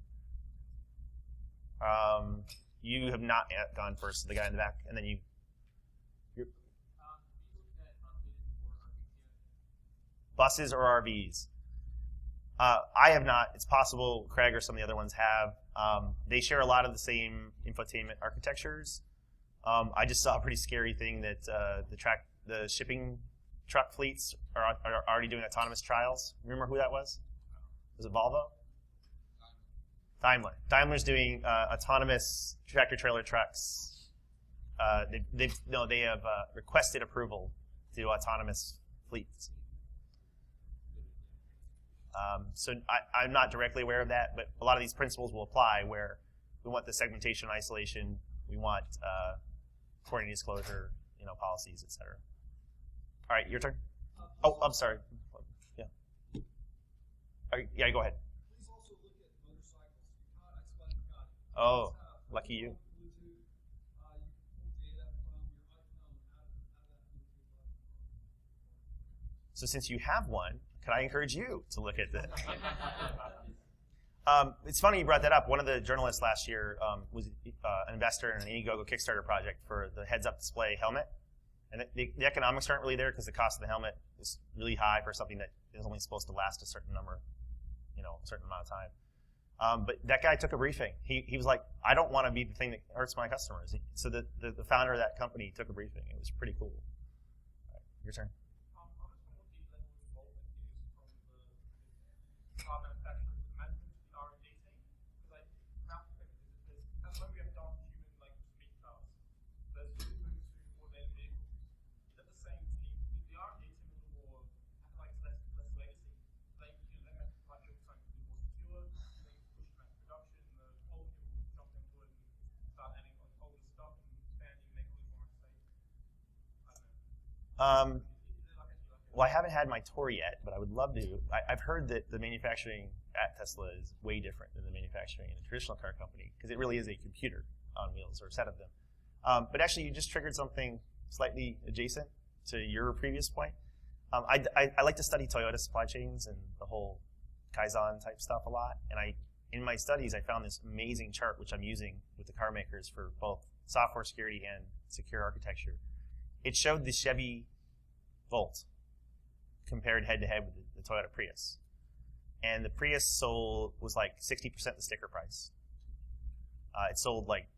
You have not yet gone first, the guy in the back, and then you. Buses or RVs? I have not. It's possible Craig or some of the other ones have. They share a lot of the same infotainment architectures. I just saw a pretty scary thing that the shipping truck fleets are already doing autonomous trials. Remember who that was? Was it Volvo? Daimler. Daimler's doing autonomous tractor-trailer trucks. They have requested approval to do autonomous fleets. So I'm not directly aware of that, but a lot of these principles will apply where we want the segmentation and isolation, we want coordinated disclosure, policies, et cetera. All right, your turn. Oh, I'm sorry. Yeah. All right, yeah, go ahead. Please also look at motorcycles. Oh, lucky you. So since you have one, could I encourage you to look at this? It's funny you brought that up. One of the journalists last year was an investor in an Indiegogo Kickstarter project for the heads-up display helmet. And the economics aren't really there because the cost of the helmet is really high for something that is only supposed to last a certain number, a certain amount of time. But that guy took a briefing. He was like, I don't want to be the thing that hurts my customers. So the founder of that company took a briefing. It was pretty cool. All right, your turn. Car manufacturing management, the R&D team, because from our perspective, as when we have done human meat cars, there's moving to automated vehicles. Is that the same team? Is the R&D team a little more less legacy? They might build something more secure. They push mass production. The old people jump into it and start adding older stuff and expanding, make it a little more safe. I don't know. Well, I haven't had my tour yet, but I would love to. I've heard that the manufacturing at Tesla is way different than the manufacturing in a traditional car company because it really is a computer on wheels or a set of them. But actually, you just triggered something slightly adjacent to your previous point. I like to study Toyota supply chains and the whole Kaizen type stuff a lot. And in my studies, I found this amazing chart, which I'm using with the car makers for both software security and secure architecture. It showed the Chevy Volt compared head-to-head with the Toyota Prius. And the Prius was like 60% the sticker price. It sold like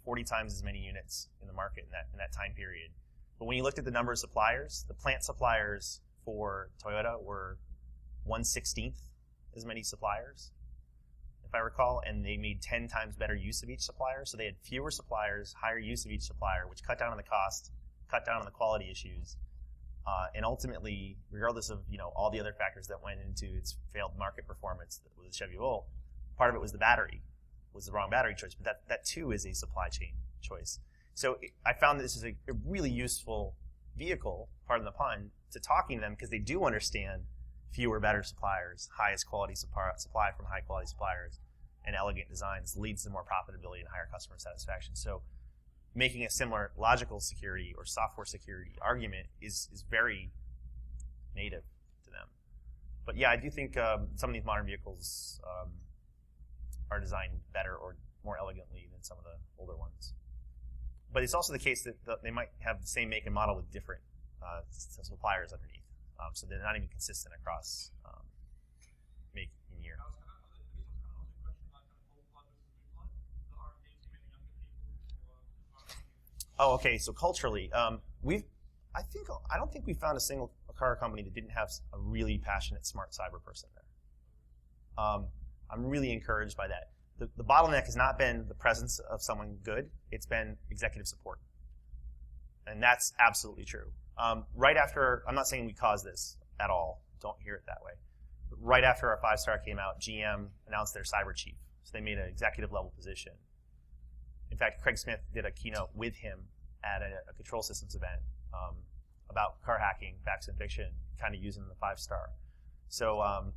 40 times as many units in the market in that time period. But when you looked at the number of suppliers, the plant suppliers for Toyota were 1/16 as many suppliers, if I recall, and they made 10 times better use of each supplier. So they had fewer suppliers, higher use of each supplier, which cut down on the cost, cut down on the quality issues. And ultimately, regardless of all the other factors that went into its failed market performance with the Chevy Volt, part of it was the battery, was the wrong battery choice. But that too is a supply chain choice. So I found that this is a really useful vehicle, pardon the pun, to talking to them because they do understand fewer, better suppliers, highest quality supply from high quality suppliers, and elegant designs leads to more profitability and higher customer satisfaction. So making a similar logical security or software security argument is very native to them. But yeah, I do think some of these modern vehicles are designed better or more elegantly than some of the older ones. But it's also the case that they might have the same make and model with different suppliers underneath. So they're not even consistent across make and year. Oh, okay. So culturally, I don't think we found a single car company that didn't have a really passionate, smart cyber person there. I'm really encouraged by that. The bottleneck has not been the presence of someone good; it's been executive support, and that's absolutely true. Right after, I'm not saying we caused this at all. Don't hear it that way. But right after our 5-star came out, GM announced their cyber chief, so they made an executive level position. In fact, Craig Smith did a keynote with him at a control systems event about car hacking, facts and fiction, kind of using the 5-star. So a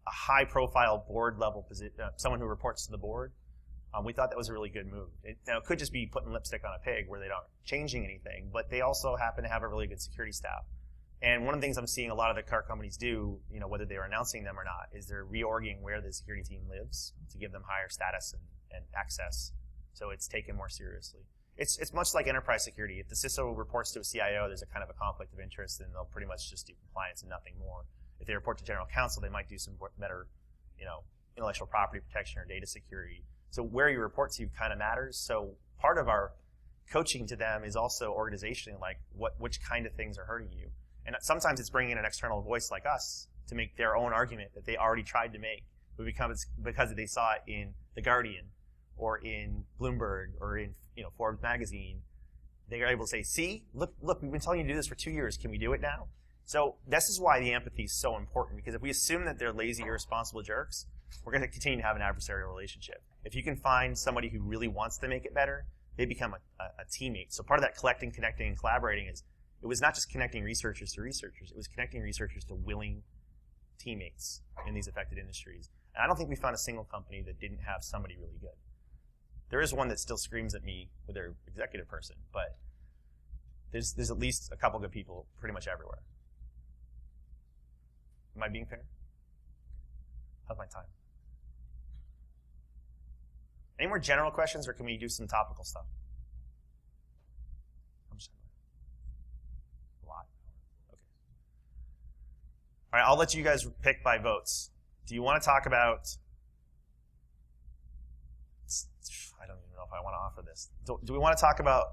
high-profile board-level position, someone who reports to the board, we thought that was a really good move. It could just be putting lipstick on a pig where they aren't changing anything, but they also happen to have a really good security staff. And one of the things I'm seeing a lot of the car companies do, whether they're announcing them or not, is they're reorging where the security team lives to give them higher status and access. So it's taken more seriously. It's much like enterprise security. If the CISO reports to a CIO, there's a kind of a conflict of interest, and they'll pretty much just do compliance and nothing more. If they report to general counsel, they might do some better, intellectual property protection or data security. So where you report to kind of matters. So part of our coaching to them is also organizationally, like which kind of things are hurting you. And sometimes it's bringing in an external voice like us to make their own argument that they already tried to make, but because they saw it in The Guardian or in Bloomberg or in Forbes magazine. They are able to say, see, look, we've been telling you to do this for 2 years. Can we do it now? So this is why the empathy is so important, because if we assume that they're lazy, irresponsible jerks, we're going to continue to have an adversarial relationship. If you can find somebody who really wants to make it better, they become a teammate. So part of that collecting, connecting, and collaborating is, it was not just connecting researchers to researchers, it was connecting researchers to willing teammates in these affected industries. And I don't think we found a single company that didn't have somebody really good. There is one that still screams at me with their executive person, but there's at least a couple good people pretty much everywhere. Am I being fair? How's my time? Any more general questions, or can we do some topical stuff? A lot. Okay. All right, I'll let you guys pick by votes. Do you want to talk about? I don't even know if I want to offer this. Do we want to talk about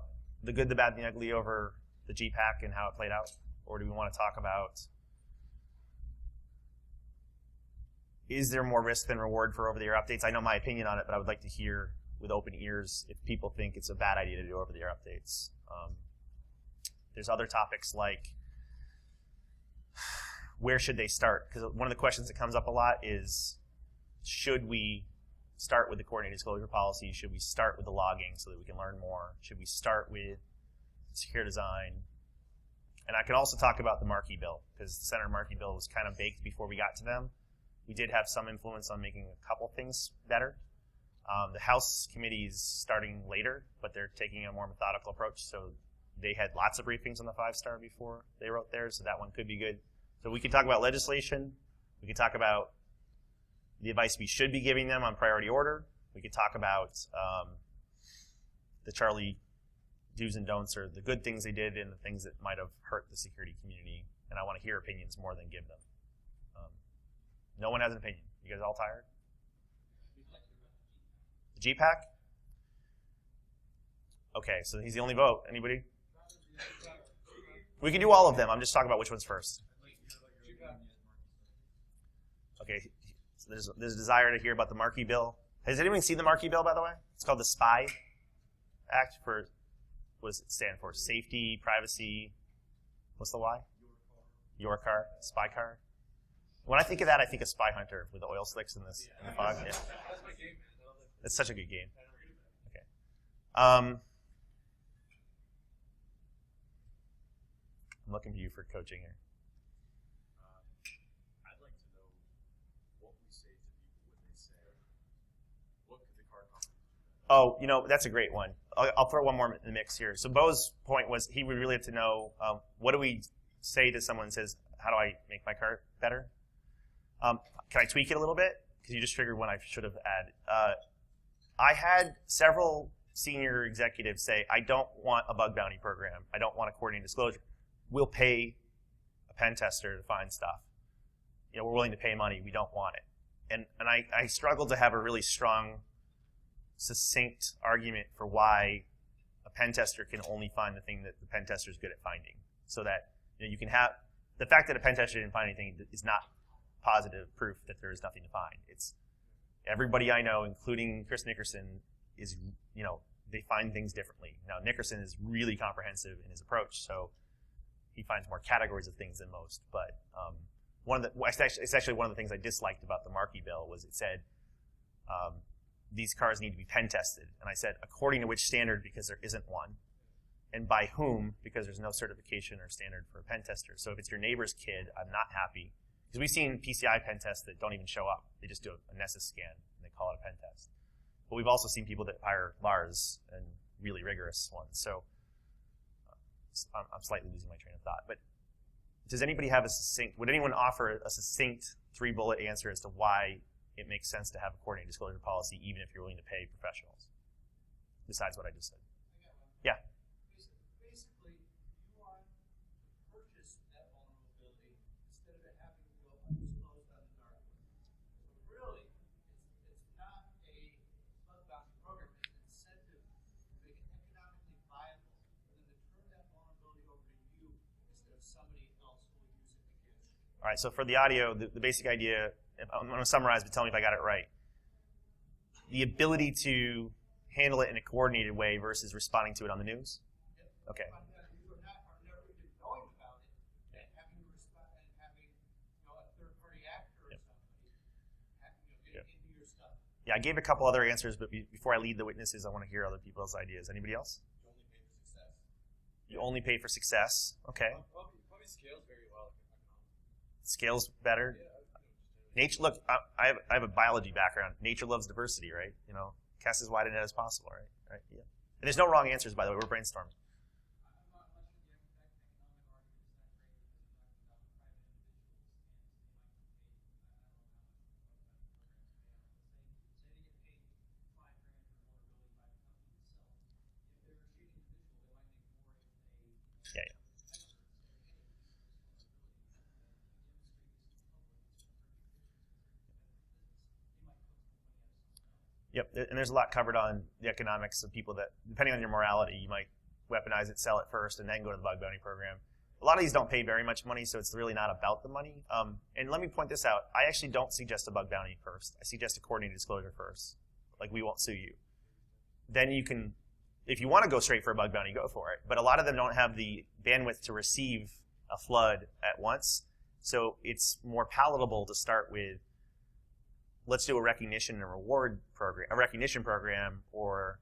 the good, the bad, and the ugly over the GPAC and how it played out, or do we want to talk about? Is there more risk than reward for over-the-air updates? I know my opinion on it, but I would like to hear with open ears if people think it's a bad idea to do over-the-air updates. There's other topics like where should they start? Because one of the questions that comes up a lot is, should we start with the coordinated disclosure policy? Should we start with the logging so that we can learn more? Should we start with secure design? And I can also talk about the marquee bill, because the Senator marquee bill was kind of baked before we got to them. We did have some influence on making a couple things better. The House committee is starting later, but they're taking a more methodical approach. So they had lots of briefings on the 5-star before they wrote theirs, so that one could be good. So we could talk about legislation. We could talk about the advice we should be giving them on priority order. We could talk about the Charlie do's and don'ts, or the good things they did and the things that might have hurt the security community. And I want to hear opinions more than give them. No one has an opinion. You guys all tired? The GPAC? Okay, so he's the only vote. Anybody? We can do all of them. I'm just talking about which one's first. Okay, so there's a desire to hear about the marquee bill. Has anyone seen the marquee bill, by the way? It's called the SPY Act for, what does it stand for? Safety, privacy, what's the Y? Your car, spy car. When I think of that, I think of Spy Hunter with the oil slicks in the fog. Yeah. It's such a good game. Okay. I'm looking to you for coaching here. I'd like to know what we say to people when they say, what could the car company do? Oh, you know, that's a great one. I'll throw one more in the mix here. So Bo's point was he would really like to know, what do we say to someone who says, how do I make my car better? Can I tweak it a little bit? Because you just triggered one I should have added. I had several senior executives say, I don't want a bug bounty program. I don't want a coordinated disclosure. We'll pay a pen tester to find stuff. You know, we're willing to pay money. We don't want it. And I struggled to have a really strong, succinct argument for why a pen tester can only find the thing that the pen tester is good at finding. So that, you know, you can have the fact that a pen tester didn't find anything is not positive proof that there is nothing to find. It's everybody I know, including Chris Nickerson, is, you know, they find things differently. Now, Nickerson is really comprehensive in his approach, so he finds more categories of things than most. But it's actually one of the things I disliked about the marquee bill was it said these cars need to be pen tested, and I said according to which standard, because there isn't one, and by whom, because there's no certification or standard for a pen tester. So if it's your neighbor's kid, I'm not happy. Because we've seen PCI pen tests that don't even show up. They just do a Nessus scan, and they call it a pen test. But we've also seen people that hire LARs and really rigorous ones. So I'm slightly losing my train of thought. But does anybody have would anyone offer a succinct 3-bullet answer as to why it makes sense to have a coordinated disclosure policy, even if you're willing to pay professionals, besides what I just said? Yeah. Basically, you want to purchase that vulnerability instead of it having to go undisclosed on the dark web. So really, it's not a bug bounty program. It's an incentive to make it economically viable for them to turn that vulnerability over to you instead of somebody else who will use it against you. All right, so for the audio, the basic idea, I'm going to summarize, but tell me if I got it right. The ability to handle it in a coordinated way versus responding to it on the news? Okay. You are never even knowing about it, and having to respond and having a third-party actor or somebody get into your stuff. Yeah, I gave a couple other answers, but before I lead the witnesses, I want to hear other people's ideas. Anybody else? You only pay for success. You only pay for success. Okay. Probably scales very well. Scales better. Nature. Look, I have a biology background. Nature loves diversity, right? You know, cast as wide a net as possible, right? Right. Yeah. And there's no wrong answers, by the way. We're brainstorming. Yep, and there's a lot covered on the economics of people that, depending on your morality, you might weaponize it, sell it first, and then go to the bug bounty program. A lot of these don't pay very much money, so it's really not about the money. And let me point this out. I actually don't suggest a bug bounty first. I suggest a coordinated disclosure first. Like, we won't sue you. Then you can, if you want to go straight for a bug bounty, go for it. But a lot of them don't have the bandwidth to receive a flood at once. So it's more palatable to start with, let's do a recognition and reward program, a recognition program, or,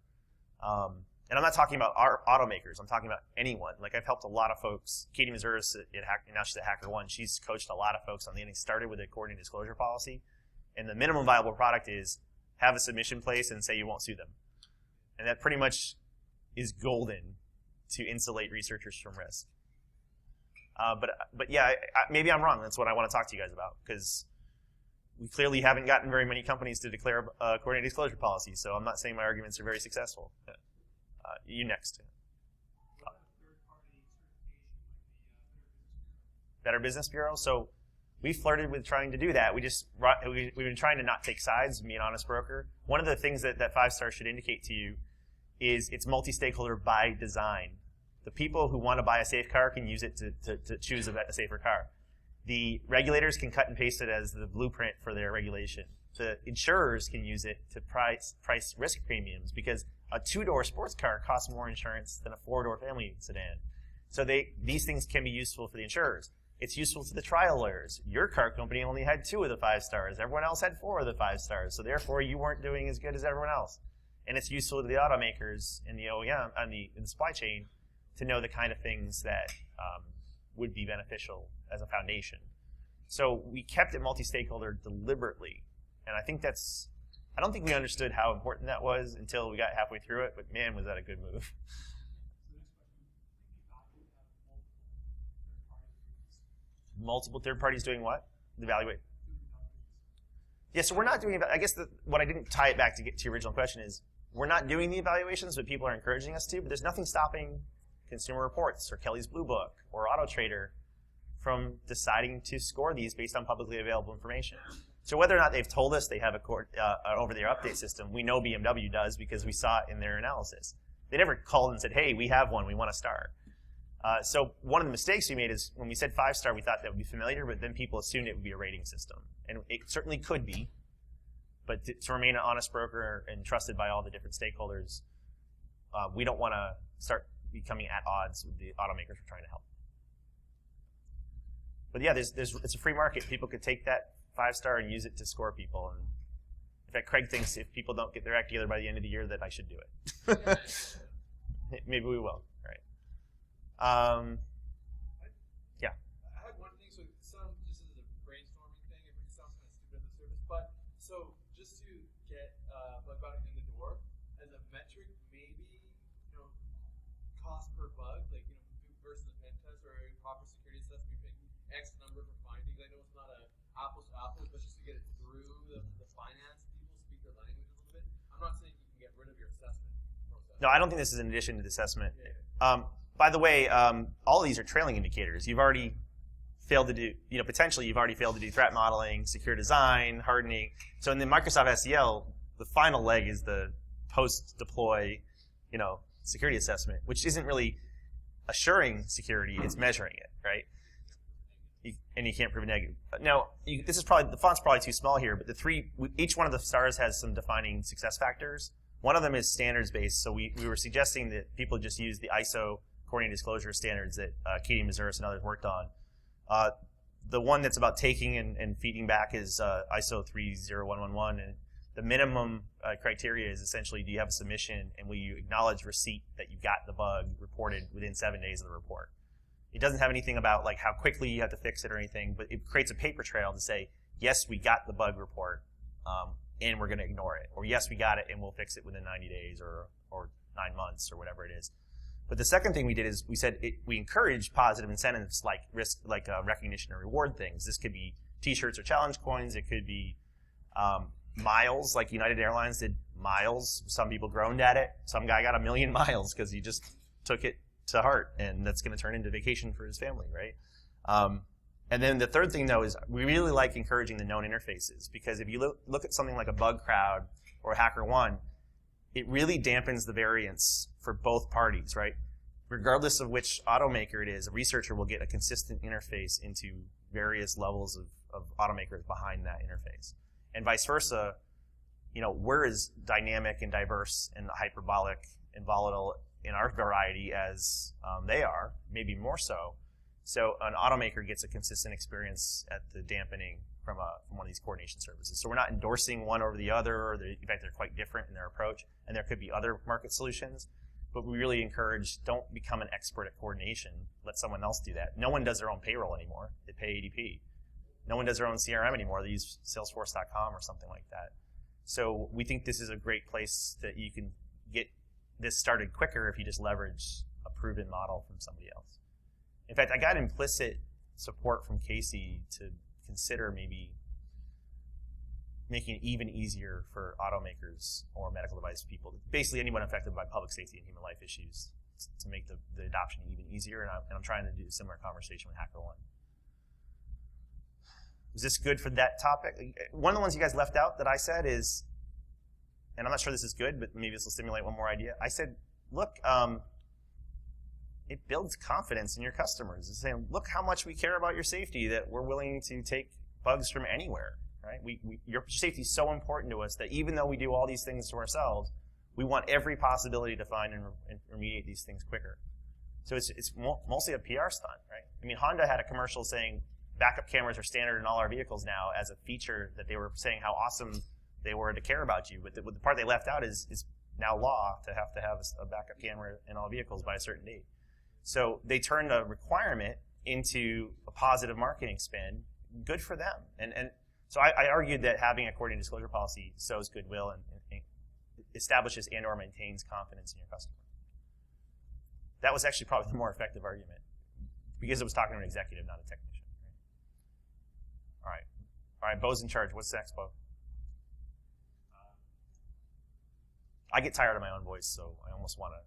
and I'm not talking about our automakers. I'm talking about anyone. Like, I've helped a lot of folks. Katie Mazuris now she's at HackerOne. She's coached a lot of folks on the end. Started with a coordinated disclosure policy, and the minimum viable product is have a submission place and say you won't sue them, and that pretty much is golden to insulate researchers from risk. But yeah, maybe I'm wrong. That's what I want to talk to you guys about, because we clearly haven't gotten very many companies to declare a coordinated disclosure policy, so I'm not saying my arguments are very successful. You next. Better Business Bureau. So we flirted with trying to do that. We've been trying to not take sides and be an honest broker. One of the things that 5-star should indicate to you is it's multi-stakeholder by design. The people who want to buy a safe car can use it to choose a safer car. The regulators can cut and paste it as the blueprint for their regulation. The insurers can use it to price risk premiums, because a 2-door sports car costs more insurance than a 4-door family sedan. So these things can be useful for the insurers. It's useful to the trial lawyers. Your car company only had 2 of the 5 stars. Everyone else had 4 of the 5 stars. So therefore, you weren't doing as good as everyone else. And it's useful to the automakers and the OEM and the supply chain to know the kind of things that would be beneficial as a foundation. So we kept it multi-stakeholder deliberately. And I don't think we understood how important that was until we got halfway through it, but man, was that a good move. Multiple third parties doing what? Evaluate. Yeah, so we're not doing, I guess what I didn't tie it back to get to your original question is, we're not doing the evaluations, but people are encouraging us to, but there's nothing stopping Consumer Reports or Kelly's Blue Book or AutoTrader from deciding to score these based on publicly available information. So whether or not they've told us they have an over-the-air update system, we know BMW does because we saw it in their analysis. They never called and said, hey, we have one, we want to start. So one of the mistakes we made is when we said 5-star, we thought that would be familiar, but then people assumed it would be a rating system. And it certainly could be, but to remain an honest broker and trusted by all the different stakeholders, we don't want to start becoming at odds with the automakers we're trying to help. But yeah, it's a free market. People could take that 5-star and use it to score people. And in fact, Craig thinks if people don't get their act together by the end of the year that I should do it. Maybe we will. All right. Yeah. I had one thing, so just as a brainstorming thing, it sounds kind of stupid on the surface, but so just to get bug bounty in the door, as a metric, maybe, cost per bug, like, versus a pen test or a proper security assessment, you're paying X number for findings. I know it's not a apples to apples, but just to get it through the finance people, speak their language a little bit. I'm not saying you can get rid of your assessment process. No, I don't think this is in addition to the assessment. Yeah. By the way, all of these are trailing indicators. You've already failed to do, potentially you've already failed to do threat modeling, secure design, hardening. So in the Microsoft SEL, the final leg is the post-deploy, security assessment, which isn't really assuring security, it's measuring it, right? And you can't prove a negative. Now, this is probably, the font's probably too small here, but each one of the stars has some defining success factors. One of them is standards-based, so we were suggesting that people just use the ISO coordinated disclosure standards that Katie Mazuris and others worked on. The one that's about taking and feeding back is ISO 30111, and the minimum criteria is essentially, do you have a submission, and will you acknowledge receipt that you got the bug reported within 7 days of the report? It doesn't have anything about like how quickly you have to fix it or anything, but it creates a paper trail to say, yes, we got the bug report, and we're going to ignore it. Or yes, we got it, and we'll fix it within 90 days or 9 months or whatever it is. But the second thing we did is we said we encourage positive incentives like risk, like recognition and reward things. This could be T-shirts or challenge coins. It could be miles, like United Airlines did miles. Some people groaned at it. Some guy got 1 million miles because he just took it to heart, and that's going to turn into vacation for his family, right? And then the third thing, though, is we really like encouraging the known interfaces, because if you look at something like a bug crowd or a HackerOne, it really dampens the variance for both parties, right? Regardless of which automaker it is, a researcher will get a consistent interface into various levels of automakers behind that interface. And vice versa, we're as dynamic and diverse and hyperbolic and volatile in our variety as they are, maybe more so. So an automaker gets a consistent experience at the dampening from one of these coordination services. So we're not endorsing one over the other, or in fact, they're quite different in their approach, and there could be other market solutions. But we really encourage, don't become an expert at coordination. Let someone else do that. No one does their own payroll anymore. They pay ADP. No one does their own CRM anymore. They use Salesforce.com or something like that. So we think this is a great place that you can get this started quicker if you just leverage a proven model from somebody else. In fact, I got implicit support from Casey to consider maybe making it even easier for automakers or medical device people, basically anyone affected by public safety and human life issues, to make the adoption even easier. And I'm trying to do a similar conversation with HackerOne. Is this good for that topic? One of the ones you guys left out that I said is, and I'm not sure this is good, but maybe this will stimulate one more idea. I said, look, it builds confidence in your customers. It's saying, look how much we care about your safety, that we're willing to take bugs from anywhere. Right? Your safety is so important to us that even though we do all these things to ourselves, we want every possibility to find and remediate these things quicker. So it's mostly a PR stunt, right? I mean, Honda had a commercial saying backup cameras are standard in all our vehicles now as a feature, that they were saying how awesome they were to care about you. But the part they left out is now law to have a backup camera in all vehicles by a certain date. So they turned a requirement into a positive marketing spin. Good for them. And so I argued that having a coordinated disclosure policy sows goodwill and establishes and or maintains confidence in your customer. That was actually probably the more effective argument, because it was talking to an executive, not a technician. Right? All right, Bo's in charge. What's next, Bo? I get tired of my own voice, so I almost want to.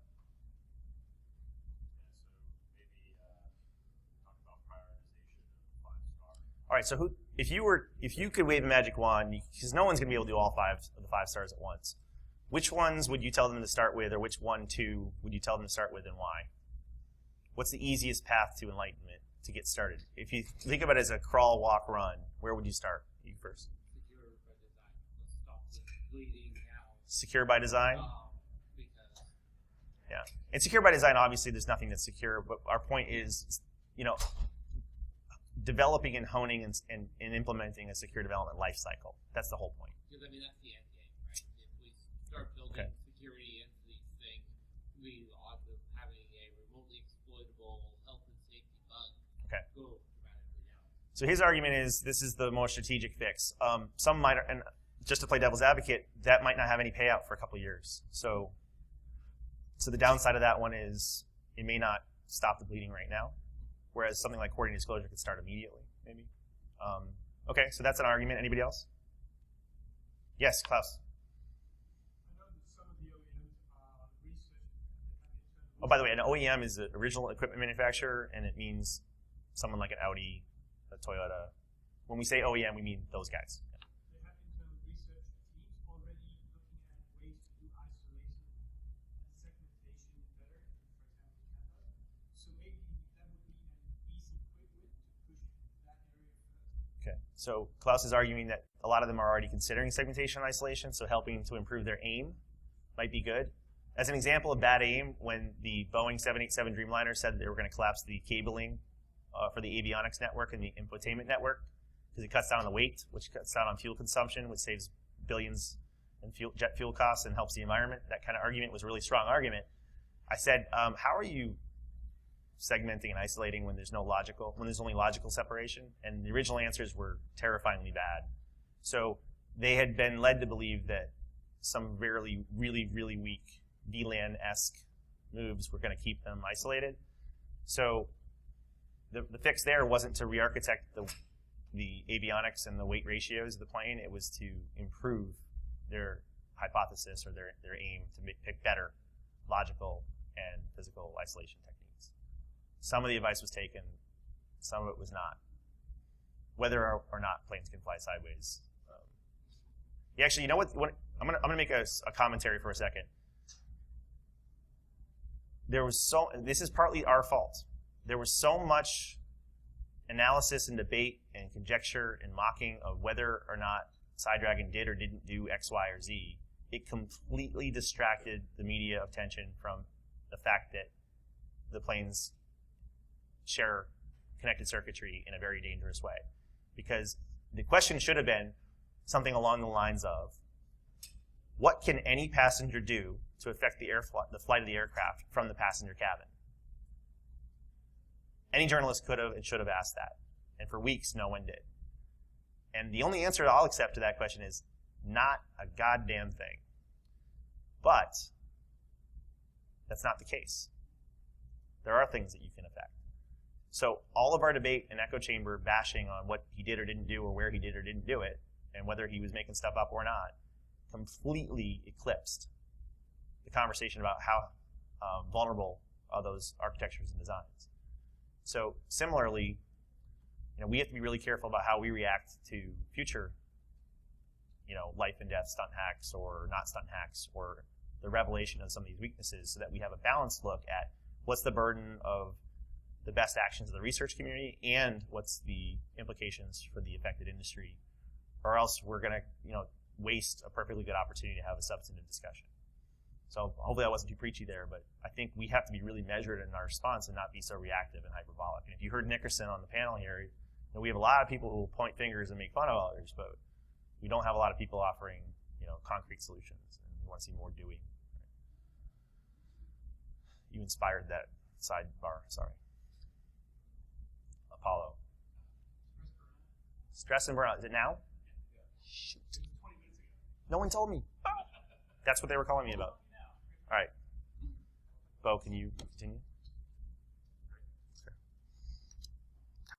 All right, so if you could wave a magic wand, because no one's going to be able to do all 5 of the 5 stars at once, which ones would you tell them to start with, or which 1, 2 would you tell them to start with, and why? What's the easiest path to enlightenment to get started? If you think of it as a crawl, walk, run, where would you start? You first. Secure by design. Let's stop the bleeding out. Secure by design? Because Yeah. And secure by design, obviously, there's nothing that's secure, but our point is, developing and honing and implementing a secure development life cycle. That's the whole point. Because, I mean, that's the end game, right? If we start building security into these things, we ought to having a remotely exploitable health and safety bug go dramatically down. So his argument is this is the more strategic fix. Some might, and just to play devil's advocate, that might not have any payout for a couple of years. So the downside of that one is it may not stop the bleeding right now, whereas something like coordinated disclosure could start immediately, maybe. Okay, so that's an argument. Anybody else? Yes, Klaus. I know that some of the OEMs are researching. Oh, by the way, an OEM is an original equipment manufacturer, and it means someone like an Audi, a Toyota. When we say OEM, we mean those guys. They have internal research teams already looking at ways to do isolation and segmentation better, for example, Canada. So maybe that would be an easy, quick win to push that area first. Okay, so Klaus is arguing that a lot of them are already considering segmentation and isolation, so helping to improve their aim might be good. As an example of bad aim, when the Boeing 787 Dreamliner said that they were going to collapse the cabling for the avionics network and the infotainment network, because it cuts down on the weight, which cuts down on fuel consumption, which saves billions in jet fuel costs and helps the environment. That kind of argument was a really strong argument. I said, how are you segmenting and isolating when there's only logical separation? And the original answers were terrifyingly bad. So they had been led to believe that some really, really, really weak VLAN-esque moves were going to keep them isolated. So the fix there wasn't to re-architect the avionics and the weight ratios of the plane. It was to improve their hypothesis or their aim to pick better logical and physical isolation techniques. Some of the advice was taken, some of it was not. whether or not planes can fly sideways. Actually, you know what? I'm gonna make a commentary for a second. This is partly our fault. There was so much analysis and debate and conjecture and mocking of whether or not SideDragon did or didn't do X, Y, or Z. It completely distracted the media attention from the fact that the planes share connected circuitry in a very dangerous way. Because the question should have been something along the lines of, what can any passenger do to affect the flight of the aircraft from the passenger cabin? Any journalist could have and should have asked that. And for weeks, no one did. And the only answer I'll accept to that question is not a goddamn thing. But that's not the case. There are things that you can affect. So all of our debate and echo chamber bashing on what he did or didn't do or where he did or didn't do it and whether he was making stuff up or not completely eclipsed the conversation about how vulnerable are those architectures and designs. So similarly, we have to be really careful about how we react to future, life and death stunt hacks or not stunt hacks or the revelation of some of these weaknesses so that we have a balanced look at what's the burden of the best actions of the research community and what's the implications for the affected industry, or else we're going to, waste a perfectly good opportunity to have a substantive discussion. So hopefully I wasn't too preachy there, but I think we have to be really measured in our response and not be so reactive and hyperbolic. And if you heard Nickerson on the panel here, we have a lot of people who will point fingers and make fun of others, but we don't have a lot of people offering, concrete solutions. And we want to see more doing. You inspired that sidebar, sorry. Apollo. Stress and burnout. Is it now? Shoot. No one told me. That's what they were calling me about. All right. Bo, can you continue?